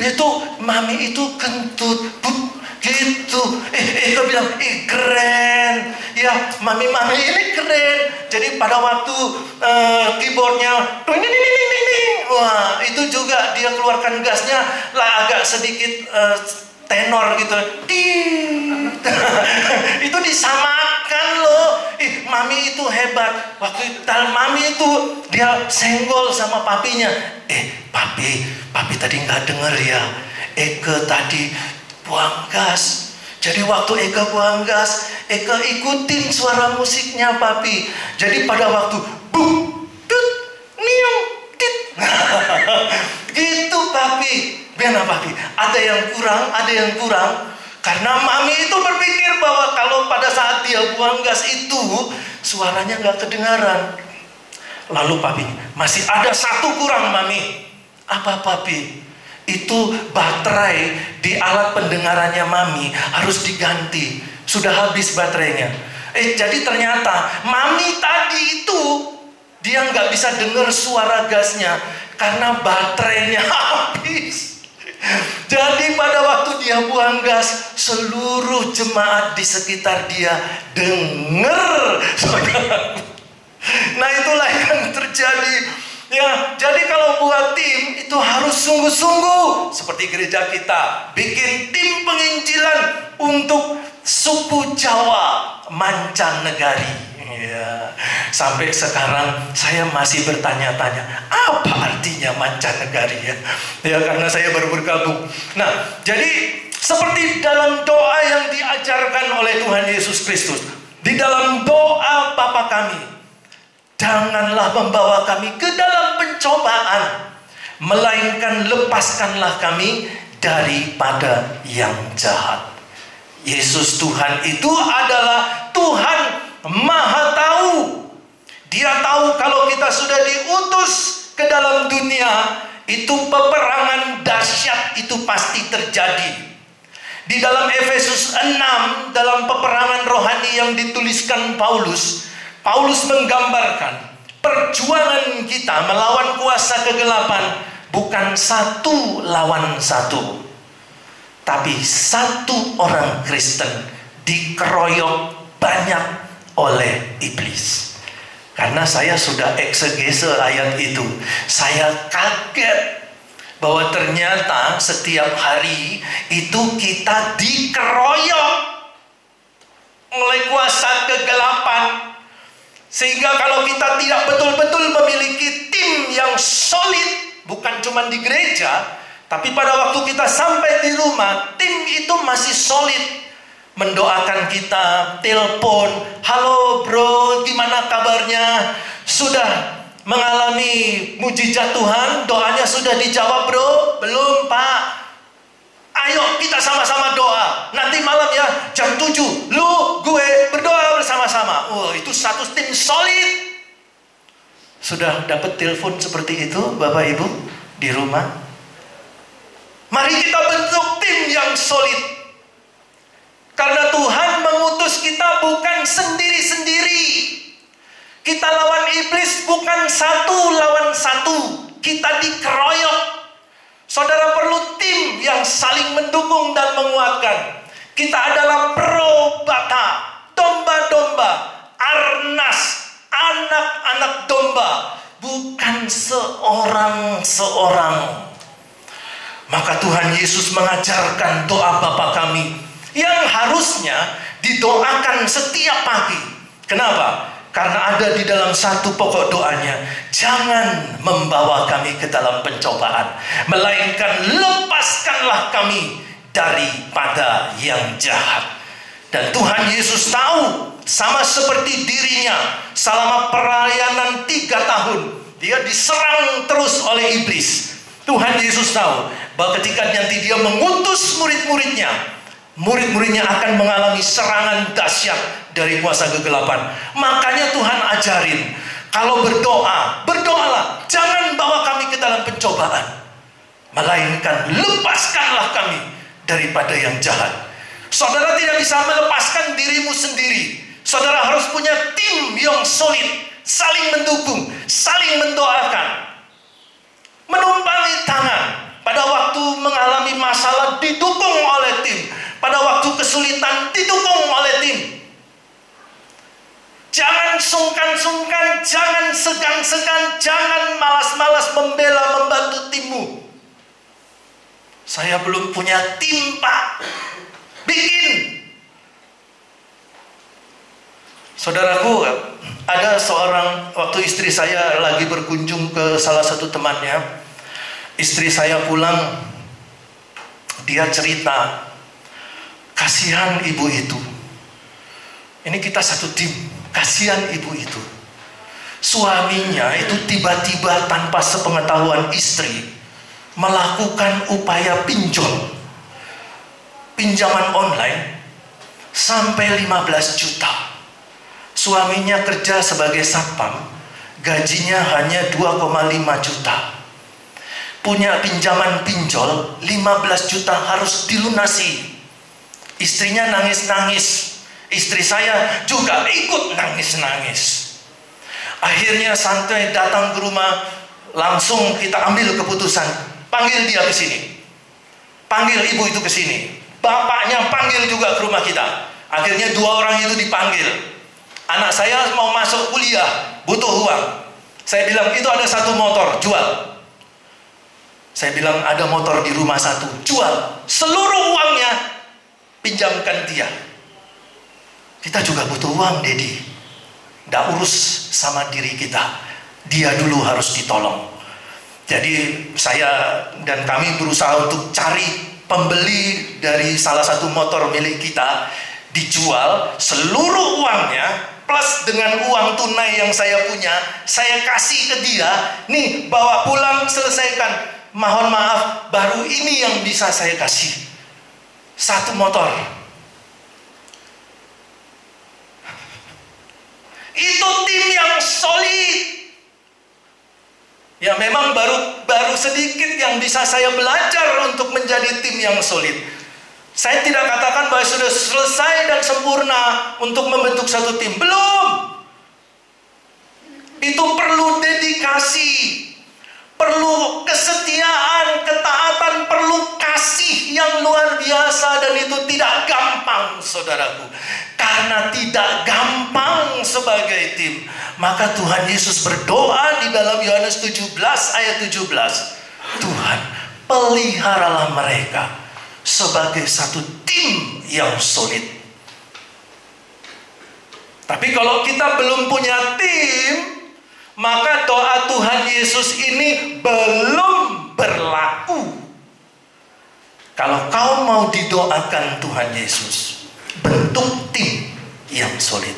S1: itu mami itu kentut, gitu. Eke bilang, keren. Ya, mami ini keren. Jadi pada waktu keyboardnya, wah itu juga dia keluarkan gasnya lah agak sedikit tenor gitu. Itu disamakan loh. Mami itu hebat. Waktu mami itu dia senggol sama papinya. Papi tadi nggak denger ya. Eke tadi buang gas. Jadi waktu Eke buang gas, Eke ikutin suara musiknya papi. Jadi pada waktu gitu papi. Benar papi. Ada yang kurang. Karena mami itu berpikir bahwa kalau pada saat dia buang gas itu suaranya nggak kedengaran. Lalu papi, masih ada satu kurang mami. Apa papi? Itu baterai di alat pendengarannya mami harus diganti. Sudah habis baterainya. Jadi ternyata mami tadi itu dia nggak bisa dengar suara gasnya karena baterainya habis. Jadi pada waktu dia buang gas, seluruh jemaat di sekitar dia dengar. Nah itulah yang terjadi. Ya, jadi kalau buat tim itu harus sungguh-sungguh. Seperti gereja kita bikin tim penginjilan untuk suku Jawa mancanegari. Ya, sampai sekarang saya masih bertanya-tanya apa artinya mancanegari ya. Ya karena saya baru bergabung. Nah, jadi seperti dalam doa yang diajarkan oleh Tuhan Yesus Kristus, di dalam doa Bapa kami, janganlah membawa kami ke dalam pencobaan, melainkan lepaskanlah kami daripada yang jahat. Yesus Tuhan itu adalah Tuhan Maha Tahu. Dia tahu kalau kita sudah diutus ke dalam dunia, itu peperangan dahsyat itu pasti terjadi. Di dalam Efesus 6, dalam peperangan rohani yang dituliskan Paulus menggambarkan perjuangan kita melawan kuasa kegelapan bukan satu lawan satu, tapi satu orang Kristen dikeroyok banyak oleh iblis. Karena saya sudah eksegese ayat itu, saya kaget bahwa ternyata setiap hari itu kita dikeroyok oleh kuasa kegelapan. Sehingga kalau kita tidak betul-betul memiliki tim yang solid, bukan cuma di gereja, tapi pada waktu kita sampai di rumah, tim itu masih solid. Mendoakan kita, telepon, halo bro, gimana kabarnya? Sudah mengalami mujizat Tuhan, doanya sudah dijawab bro? Belum pak. Ayo kita sama-sama doa. Nanti malam ya jam 7 lu gue berdoa bersama-sama. Itu satu tim solid. Sudah dapat telepon seperti itu Bapak Ibu di rumah? Mari kita bentuk tim yang solid. Karena Tuhan mengutus kita bukan sendiri-sendiri. Kita lawan iblis bukan satu lawan satu. Kita dikeroyok. Saudara perlu tim yang saling mendukung dan menguatkan. Kita adalah probata, domba-domba, arnas, anak-anak domba, bukan seorang-seorang. Maka Tuhan Yesus mengajarkan doa Bapa kami yang harusnya didoakan setiap pagi. Kenapa? Karena ada di dalam satu pokok doanya, jangan membawa kami ke dalam pencobaan, melainkan lepaskanlah kami daripada yang jahat. Dan Tuhan Yesus tahu, sama seperti dirinya, selama perayaan 3 tahun, dia diserang terus oleh iblis. Tuhan Yesus tahu bahwa ketika nanti dia mengutus murid-muridnya akan mengalami serangan dahsyat dari kuasa kegelapan. Makanya Tuhan ajarin, kalau berdoalah, jangan bawa kami ke dalam pencobaan, melainkan lepaskanlah kami daripada yang jahat. Saudara tidak bisa melepaskan dirimu sendiri. Saudara harus punya tim yang solid, saling mendukung, saling mendoakan, menumpangi tangan. Pada waktu mengalami masalah didukung oleh tim. Pada waktu kesulitan didukung oleh tim. Jangan sungkan-sungkan, jangan segan-segan, jangan malas-malas membela, membantu timmu. Saya belum punya tim pak. Bikin. Saudaraku, ada seorang, waktu istri saya lagi berkunjung ke salah satu temannya, istri saya pulang, dia cerita, kasihan ibu itu. Ini kita satu tim, kasihan ibu itu. Suaminya itu tiba-tiba tanpa sepengetahuan istri melakukan upaya pinjaman online sampai 15 juta. Suaminya kerja sebagai satpam, gajinya hanya 2,5 juta. Punya pinjaman pinjol 15 juta harus dilunasi. Istrinya nangis-nangis. Istri saya juga ikut nangis-nangis. Akhirnya santai datang ke rumah, langsung kita ambil keputusan, panggil dia ke sini. Panggil ibu itu ke sini. Bapaknya panggil juga ke rumah kita. Akhirnya 2 orang itu dipanggil. Anak saya mau masuk kuliah, butuh uang. Saya bilang, itu ada 1 motor, jual. Saya bilang, ada motor di rumah 1, jual. Seluruh uangnya pinjamkan dia. Kita juga butuh uang, Dedi. Nggak urus sama diri kita, dia dulu harus ditolong. Jadi saya dan kami berusaha untuk cari pembeli dari salah satu motor milik kita, dijual seluruh uangnya plus dengan uang tunai yang saya punya, saya kasih ke dia. Nih, bawa pulang, selesaikan. mohon maaf, baru ini yang bisa saya kasih. 1 motor. Itu tim yang solid. Ya memang baru sedikit yang bisa saya belajar untuk menjadi tim yang solid. Saya tidak katakan bahwa sudah selesai dan sempurna untuk membentuk satu tim. Belum. Itu perlu dedikasi, perlu kesetiaan, ketaatan, perlu kasih yang luar biasa. Dan itu tidak gampang, saudaraku. Karena tidak gampang sebagai tim. Maka Tuhan Yesus berdoa di dalam Yohanes 17 ayat 17. Tuhan, peliharalah mereka sebagai satu tim yang solid. Tapi kalau kita belum punya tim, maka doa Tuhan Yesus ini belum berlaku. Kalau kau mau didoakan Tuhan Yesus, bentuk tim yang solid.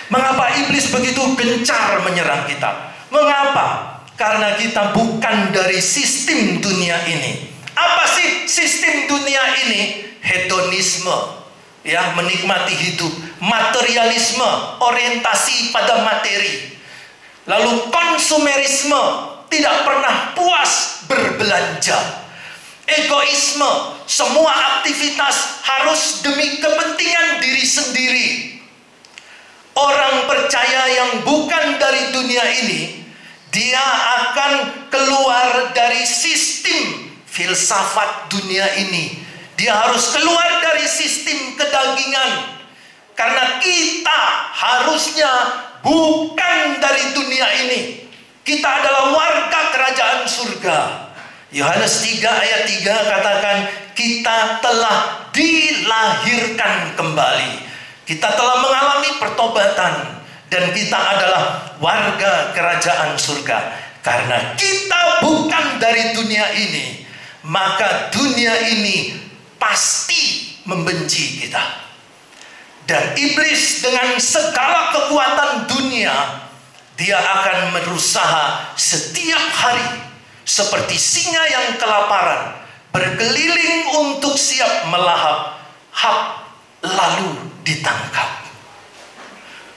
S1: Mengapa iblis begitu gencar menyerang kita? Mengapa? Karena kita bukan dari sistem dunia ini. Apa sih sistem dunia ini? Hedonisme, ya, menikmati hidup, materialisme, orientasi pada materi. Lalu konsumerisme, tidak pernah puas berbelanja. Egoisme, semua aktivitas harus demi kepentingan diri sendiri. Orang percaya yang bukan dari dunia ini, dia akan keluar dari sistem filsafat dunia ini. Dia harus keluar dari sistem kedagingan. Karena kita harusnya bukan dari dunia ini. Kita adalah warga kerajaan surga. Yohanes 3 ayat 3 katakan, kita telah dilahirkan kembali. Kita telah mengalami pertobatan. Dan kita adalah warga kerajaan surga. Karena kita bukan dari dunia ini, maka dunia ini pasti membenci kita. Dan iblis dengan segala kekuatan dunia, dia akan berusaha setiap hari seperti singa yang kelaparan, berkeliling untuk siap melahap lalu ditangkap.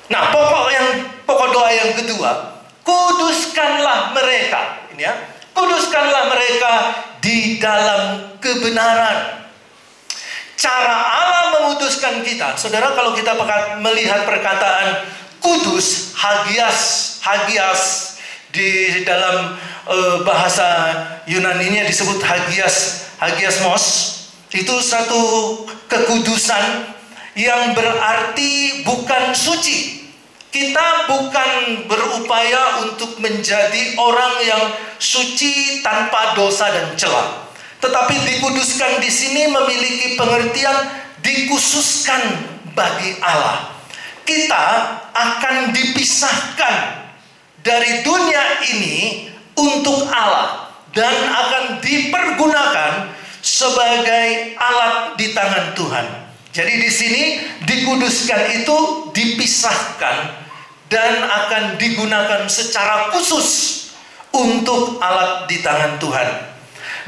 S1: Nah, pokok doa yang kedua, kuduskanlah mereka. Ini ya, kuduskanlah mereka di dalam kebenaran. Cara Allah menguduskan kita, saudara, kalau kita melihat perkataan kudus, hagias di dalam bahasa Yunani-nya disebut hagiasmos, itu satu kekudusan yang berarti bukan suci. Kita bukan berupaya untuk menjadi orang yang suci tanpa dosa dan celah. Tetapi dikuduskan di sini memiliki pengertian dikhususkan bagi Allah. Kita akan dipisahkan dari dunia ini untuk Allah dan akan dipergunakan sebagai alat di tangan Tuhan. Jadi di sini dikuduskan itu dipisahkan dan akan digunakan secara khusus untuk alat di tangan Tuhan.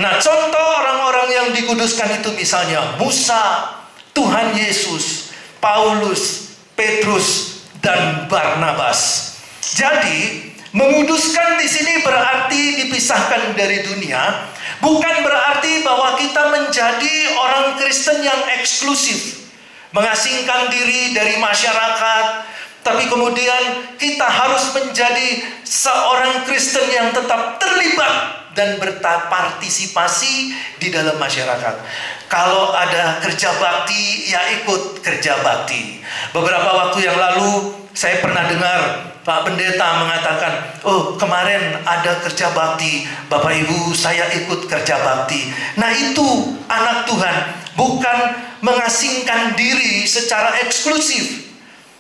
S1: Nah, contoh orang-orang yang dikuduskan itu misalnya Musa, Tuhan Yesus, Paulus, Petrus, dan Barnabas. Jadi, menguduskan di sini berarti dipisahkan dari dunia, bukan berarti bahwa kita menjadi orang Kristen yang eksklusif, mengasingkan diri dari masyarakat. Tapi kemudian kita harus menjadi seorang Kristen yang tetap terlibat dan berpartisipasi di dalam masyarakat. Kalau ada kerja bakti, ya ikut kerja bakti. Beberapa waktu yang lalu saya pernah dengar Pak Pendeta mengatakan, oh kemarin ada kerja bakti, Bapak Ibu saya ikut kerja bakti. Nah itu anak Tuhan, bukan mengasingkan diri secara eksklusif,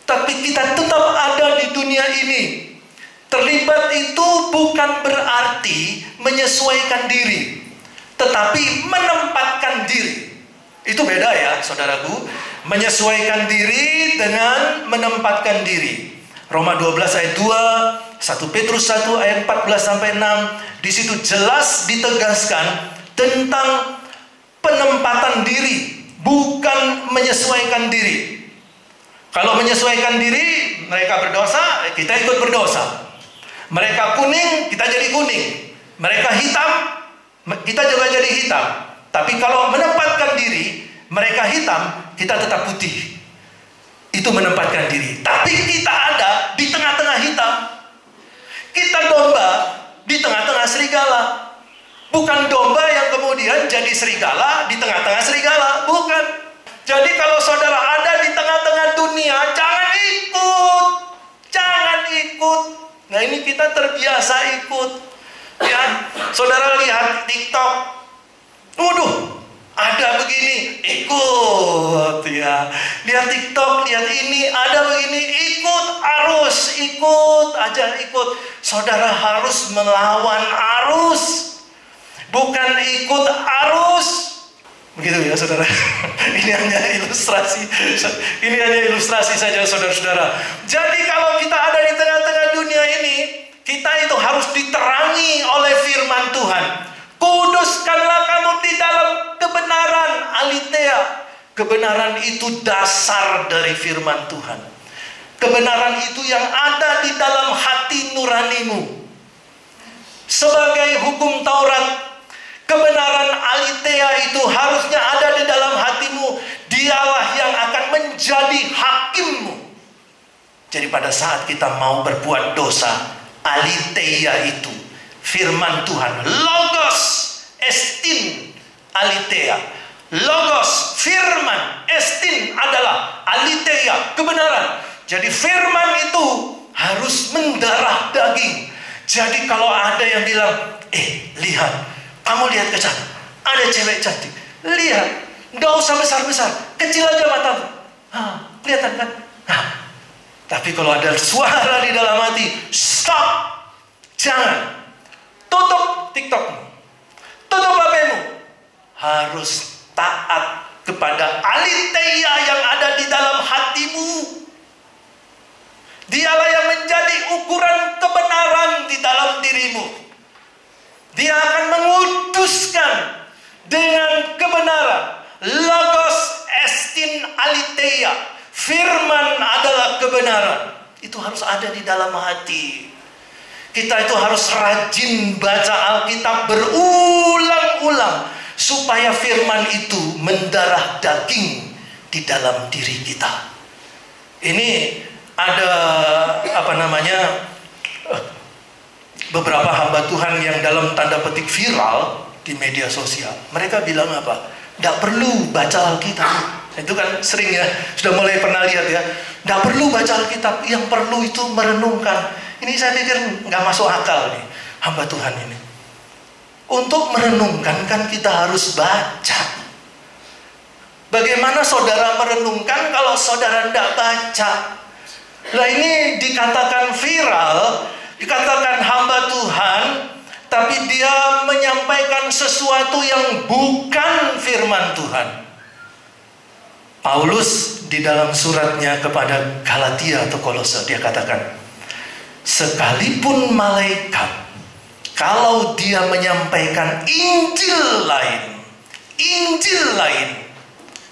S1: tapi kita tetap ada di dunia ini. Terlibat itu bukan berarti menyesuaikan diri, tetapi menempatkan diri. Itu beda ya saudaraku, menyesuaikan diri dengan menempatkan diri. Roma 12 ayat 2, 1 Petrus 1 ayat 14-6, di situ jelas ditegaskan tentang penempatan diri, bukan menyesuaikan diri. Kalau menyesuaikan diri, mereka berdosa, kita ikut berdosa. Mereka kuning, kita jadi kuning. Mereka hitam, kita juga jadi hitam. Tapi kalau menempatkan diri, mereka hitam, kita tetap putih. Itu menempatkan diri. Tapi kita ada di tengah-tengah hitam. Kita domba di tengah-tengah serigala. Bukan domba yang kemudian jadi serigala di tengah-tengah serigala. Bukan. Jadi kalau saudara ada di tengah-tengah dunia, jangan ikut. Jangan ikut. Nah, ini kita terbiasa ikut. Ya, saudara lihat TikTok. Waduh, ada begini, ikut ya. Lihat TikTok, lihat ini, ada begini, ikut, arus, ikut aja, ikut. Saudara harus melawan arus, bukan ikut arus. Begitu ya saudara. Ini hanya ilustrasi. Ini hanya ilustrasi saja saudara-saudara. Jadi kalau kita ada di tengah-tengah dunia ini, kita itu harus diterangi oleh firman Tuhan. Kuduskanlah kamu di dalam kebenaran, aletheia. Kebenaran itu dasar dari firman Tuhan. Kebenaran itu yang ada di dalam hati nuranimu. Sebagai hukum Taurat, kebenaran aletheia itu harusnya ada di dalam hatimu. Dialah yang akan menjadi hakimmu. Jadi pada saat kita mau berbuat dosa, aletheia itu firman Tuhan, logos estin aletheia. Logos, firman, estin adalah aletheia, kebenaran. Jadi firman itu harus mendarah daging. Jadi kalau ada yang bilang, lihat, kamu lihat ke sana, ada cewek cantik, lihat, nggak usah besar-besar, kecil aja matamu. Kelihatan kan? Tapi kalau ada suara di dalam hati, stop, jangan. Tutup TikTokmu, tutup HP-mu. Harus taat kepada aletheia yang ada di dalam hatimu. Dialah yang menjadi ukuran kebenaran di dalam dirimu. Dia akan menguduskan dengan kebenaran. Logos estin aletheia. Firman adalah kebenaran. Itu harus ada di dalam hati. Kita itu harus rajin baca Alkitab berulang-ulang, supaya firman itu mendarah daging di dalam diri kita. Ini ada beberapa hamba Tuhan yang dalam tanda petik viral di media sosial. Mereka bilang apa? Tidak perlu baca Alkitab. Itu kan sering ya, sudah mulai pernah lihat ya. Tidak perlu baca Alkitab, yang perlu itu merenungkan. Ini saya pikir nggak masuk akal nih, hamba Tuhan ini. Untuk merenungkan kan kita harus baca. Bagaimana saudara merenungkan kalau saudara tidak baca? Nah, ini dikatakan viral, dikatakan hamba Tuhan, tapi dia menyampaikan sesuatu yang bukan firman Tuhan. Paulus di dalam suratnya kepada Galatia atau Kolose, dia katakan, sekalipun malaikat, kalau dia menyampaikan Injil lain,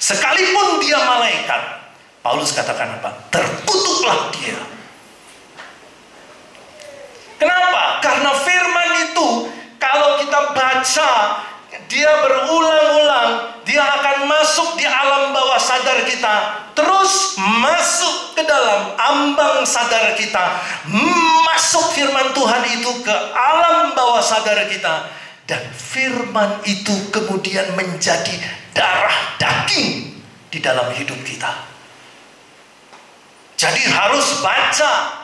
S1: sekalipun dia malaikat, Paulus katakan apa? Terkutuklah dia. Kenapa? Karena firman itu kalau kita baca, dia berulang-ulang, dia akan masuk di alam bawah sadar kita, terus masuk ke dalam ambang sadar kita, masuk firman Tuhan itu ke alam bawah sadar kita, dan firman itu kemudian menjadi darah daging di dalam hidup kita. Jadi harus baca.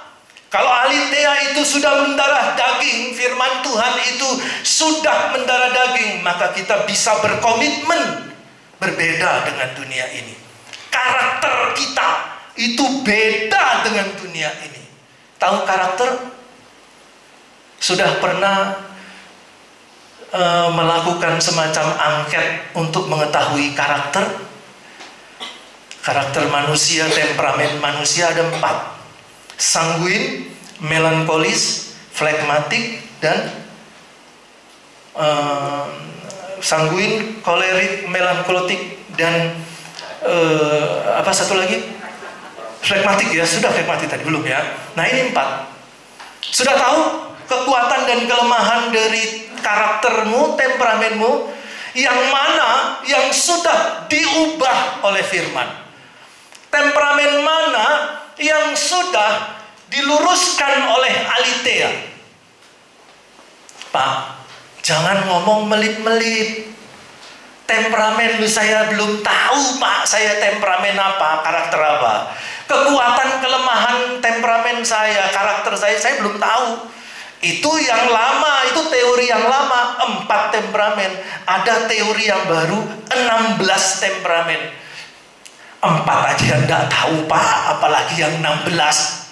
S1: Kalau aletheia itu sudah mendarah daging, firman Tuhan itu sudah mendarah daging, maka kita bisa berkomitmen berbeda dengan dunia ini. Karakter kita itu beda dengan dunia ini. Tahu karakter? Sudah pernah melakukan semacam angket untuk mengetahui karakter? Karakter manusia, temperamen manusia ada 4. Sanguin,
S2: melankolis, flegmatik, dan sanguin, kolerik, melankolitik, dan apa satu lagi? Flegmatik ya, sudah flegmatik tadi belum ya. Nah ini 4. Sudah tahu kekuatan dan kelemahan dari karaktermu, temperamenmu, yang mana yang sudah diubah oleh firman. Temperamen mana yang sudah diluruskan oleh Alitea. Pak, jangan ngomong melip-melip. Temperamen saya belum tahu, Pak, saya temperamen apa, karakter apa. Kekuatan, kelemahan temperamen saya, karakter saya belum tahu. Itu yang lama, itu teori yang lama, 4 temperamen. Ada teori yang baru, 16 temperamen. 4 aja enggak tahu, Pak, apalagi yang 16.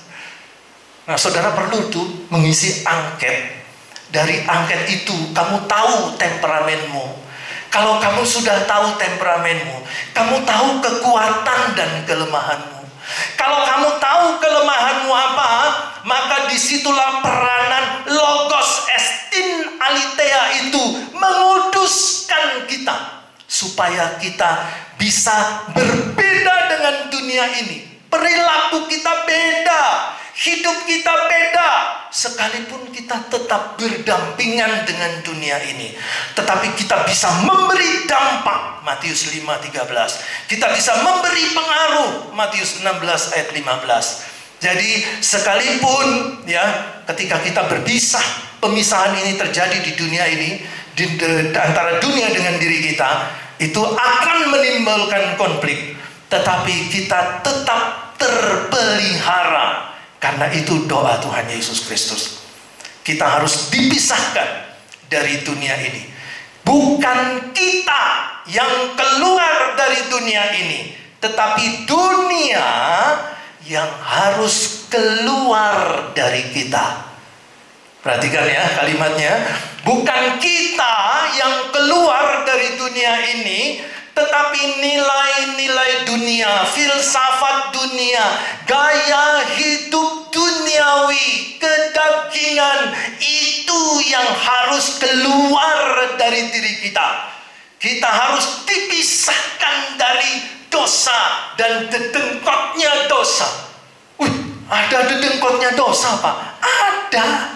S2: Nah, saudara perlu tuh mengisi angket. Dari angket itu, kamu tahu temperamenmu. Kalau kamu sudah tahu temperamenmu, kamu tahu kekuatan dan kelemahanmu. Kalau kamu tahu kelemahanmu apa, maka disitulah peranan Logos Estin Alitea itu menguduskan kita, supaya kita bisa berbeda dengan dunia ini. Perilaku kita beda, hidup kita beda, sekalipun kita tetap berdampingan dengan dunia ini. Tetapi kita bisa memberi dampak, Matius 5:13. Kita bisa memberi pengaruh, Matius 16 ayat 15. Jadi sekalipun ya, ketika kita berpisah, pemisahan ini terjadi di dunia ini, di antara dunia dengan diri kita, itu akan menimbulkan konflik. Tetapi kita tetap terpelihara. Karena itu doa Tuhan Yesus Kristus. Kita harus dipisahkan dari dunia ini. Bukan kita yang keluar dari dunia ini, tetapi dunia yang harus keluar dari kita. Perhatikan ya kalimatnya. Bukan kita yang keluar dari dunia ini, tetapi nilai-nilai dunia, filsafat dunia, gaya hidup duniawi, kedagingan, itu yang harus keluar dari diri kita. Kita harus dipisahkan dari dosa dan dedengkotnya dosa. Ada dedengkotnya dosa, Pak? Ada.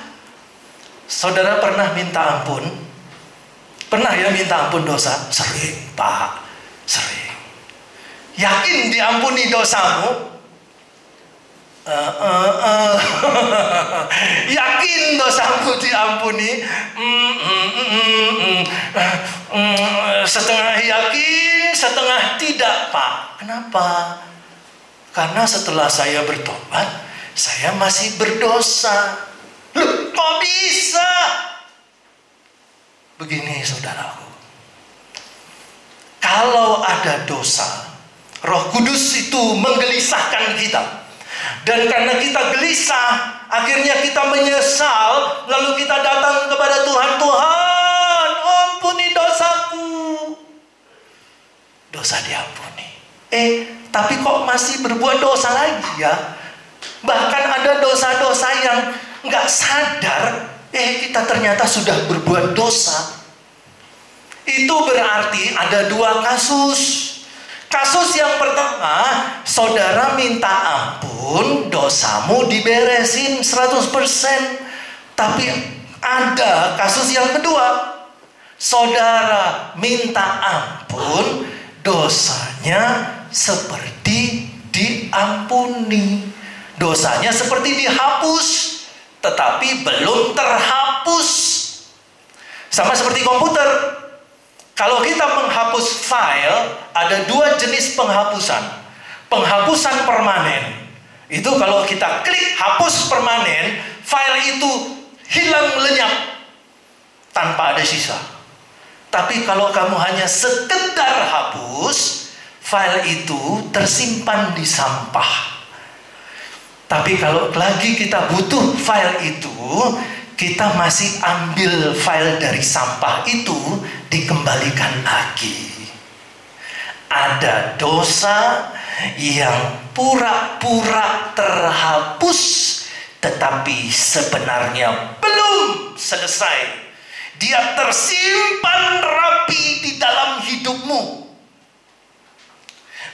S2: Saudara pernah minta ampun? Pernah ya minta ampun dosa? Sering, Pak. Sering. Yakin diampuni dosamu? Yakin dosamu diampuni? Setengah yakin, setengah tidak, Pak. Kenapa? Karena setelah saya bertobat, saya masih berdosa. Loh, kok bisa? Begini saudaraku, kalau ada dosa, Roh Kudus itu menggelisahkan kita. Dan karena kita gelisah, akhirnya kita menyesal, lalu kita datang kepada Tuhan. Tuhan, ampuni dosaku. Dosa diampuni. Tapi kok masih berbuat dosa lagi ya? Bahkan ada dosa-dosa yang nggak sadar, kita ternyata sudah berbuat dosa. Itu berarti ada 2 kasus. Kasus yang pertama, saudara minta ampun, dosamu diberesin 100%. Tapi ada kasus yang kedua, saudara minta ampun, dosanya seperti diampuni. Dosanya seperti dihapus, tetapi belum terhapus. Sama seperti komputer. Kalau kita menghapus file, ada 2 jenis penghapusan. Penghapusan permanen. Itu kalau kita klik hapus permanen, file itu hilang lenyap tanpa ada sisa. Tapi kalau kamu hanya sekedar hapus, file itu tersimpan di sampah. Tapi kalau lagi kita butuh file itu, kita masih ambil file dari sampah itu, dikembalikan lagi. Ada dosa yang pura-pura terhapus tetapi sebenarnya belum selesai. Dia tersimpan rapi di dalam hidupmu.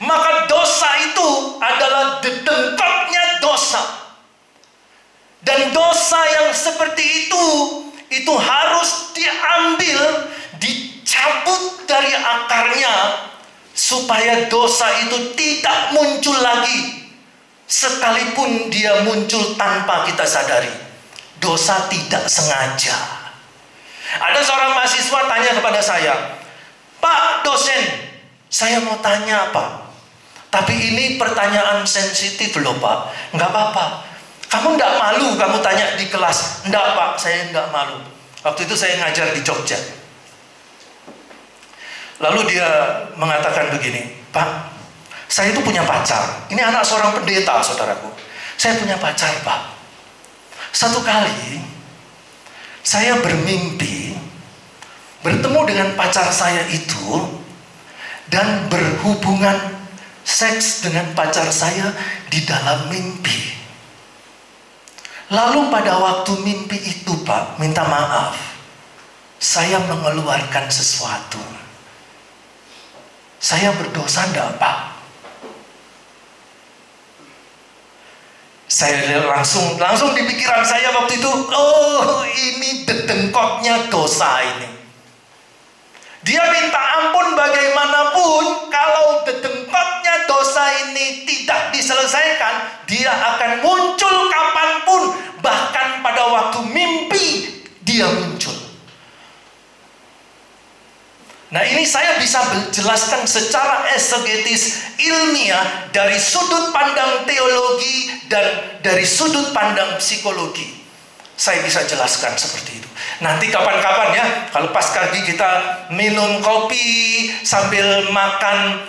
S2: Maka dosa itu adalah dedengkotnya dosa. Dan dosa yang seperti itu harus diambil, dicabut dari akarnya, supaya dosa itu tidak muncul lagi. Sekalipun dia muncul tanpa kita sadari, dosa tidak sengaja. Ada seorang mahasiswa tanya kepada saya, "Pak dosen, saya mau tanya Pak, tapi ini pertanyaan sensitif loh Pak." "Enggak apa-apa. Kamu enggak malu kamu tanya di kelas?" "Enggak Pak, saya enggak malu." Waktu itu saya ngajar di Jogja. Lalu dia mengatakan begini, "Pak, saya itu punya pacar." Ini anak seorang pendeta, saudaraku. "Saya punya pacar Pak. Satu kali saya bermimpi bertemu dengan pacar saya itu dan berhubungan seks dengan pacar saya di dalam mimpi. Lalu pada waktu mimpi itu Pak, minta maaf, saya mengeluarkan sesuatu. Saya berdosa enggak Pak?" Saya langsung di pikiran saya waktu itu, oh ini dedengkotnya dosa ini. Dia minta ampun bagaimanapun, kalau dedengkotnya dosa ini tidak diselesaikan, dia akan muncul kapanpun, bahkan pada waktu mimpi dia muncul. Nah ini saya bisa jelaskan secara eksegetis ilmiah dari sudut pandang teologi dan dari sudut pandang psikologi. Saya bisa jelaskan seperti itu. Nanti kapan-kapan ya, kalau pas pagi kita minum kopi sambil makan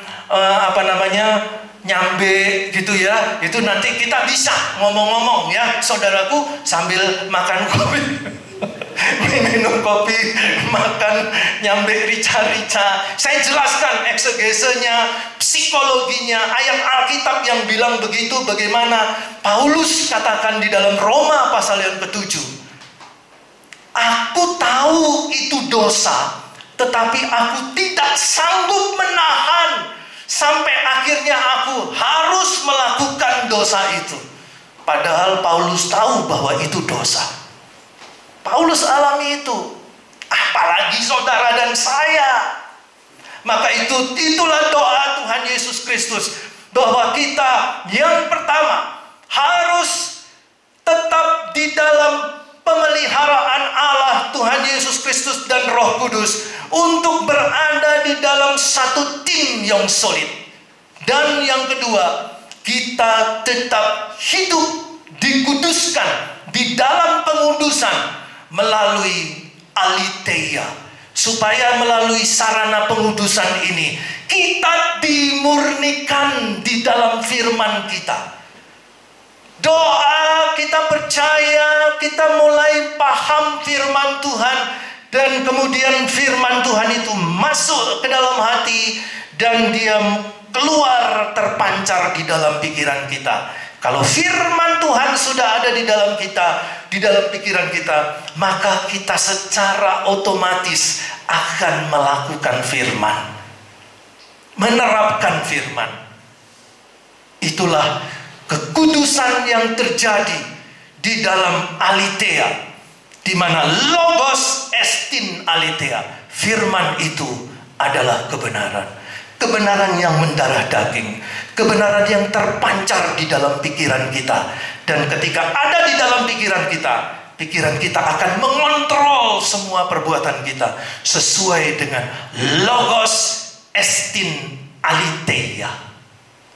S2: nyambe gitu ya, itu nanti kita bisa ngomong-ngomong ya, saudaraku, sambil makan kopi. Minum kopi, makan nyambe rica-rica. Saya jelaskan eksegesenya, psikologinya, ayat Alkitab yang bilang begitu, bagaimana Paulus katakan di dalam Roma pasal yang ke-7. "Aku tahu itu dosa, tetapi aku tidak sanggup menahan, sampai akhirnya aku harus melakukan dosa itu." Padahal Paulus tahu bahwa itu dosa. Paulus alami itu, apalagi saudara dan saya. Maka itulah doa Tuhan Yesus Kristus, bahwa kita yang pertama harus tetap di dalam pemeliharaan Allah, Tuhan Yesus Kristus dan Roh Kudus, untuk berada di dalam satu tim yang solid. Dan yang kedua, kita tetap hidup dikuduskan di dalam pengudusan melalui aletheia, supaya melalui sarana pengudusan ini kita dimurnikan di dalam firman kita. Doa kita percaya, kita mulai paham firman Tuhan, dan kemudian firman Tuhan itu masuk ke dalam hati dan dia keluar terpancar di dalam pikiran kita. Kalau firman Tuhan sudah ada di dalam kita, di dalam pikiran kita, maka kita secara otomatis akan melakukan firman, menerapkan firman. Itulah kekudusan yang terjadi di dalam aletheia, di mana logos estin aletheia, firman itu adalah kebenaran. Kebenaran yang mendarah daging, kebenaran yang terpancar di dalam pikiran kita. Dan ketika ada di dalam pikiran kita akan mengontrol semua perbuatan kita sesuai dengan logos estin aletheia.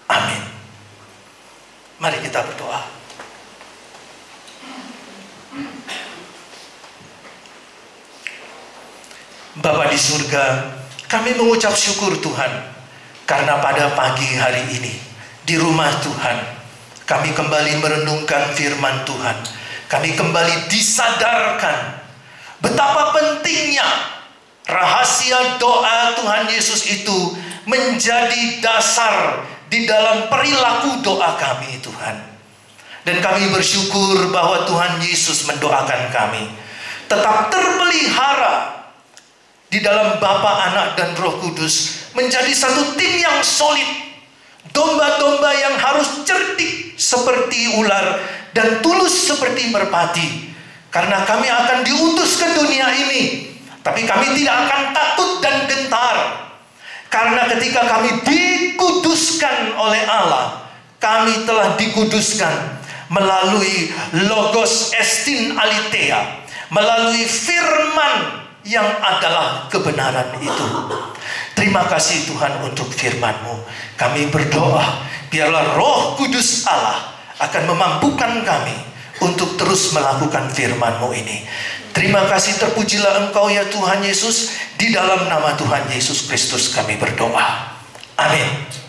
S2: Amin. Mari kita berdoa. Bapa di surga, kami mengucap syukur Tuhan, karena pada pagi hari ini di rumah Tuhan kami kembali merenungkan firman Tuhan. Kami kembali disadarkan betapa pentingnya rahasia doa Tuhan Yesus itu menjadi dasar di dalam perilaku doa kami Tuhan. Dan kami bersyukur bahwa Tuhan Yesus mendoakan kami tetap terpelihara di dalam Bapa, Anak, dan Roh Kudus, menjadi satu tim yang solid, domba-domba yang harus cerdik seperti ular dan tulus seperti merpati. Karena kami akan diutus ke dunia ini, tapi kami tidak akan takut dan gentar. Karena ketika kami dikuduskan oleh Allah, kami telah dikuduskan melalui Logos Estin Aletheia, melalui firman yang adalah kebenaran itu. Terima kasih Tuhan untuk firman-Mu. Kami berdoa, biarlah Roh Kudus Allah akan memampukan kami untuk terus melakukan firman-Mu ini. Terima kasih, terpujilah Engkau ya Tuhan Yesus. Di dalam nama Tuhan Yesus Kristus kami berdoa. Amin.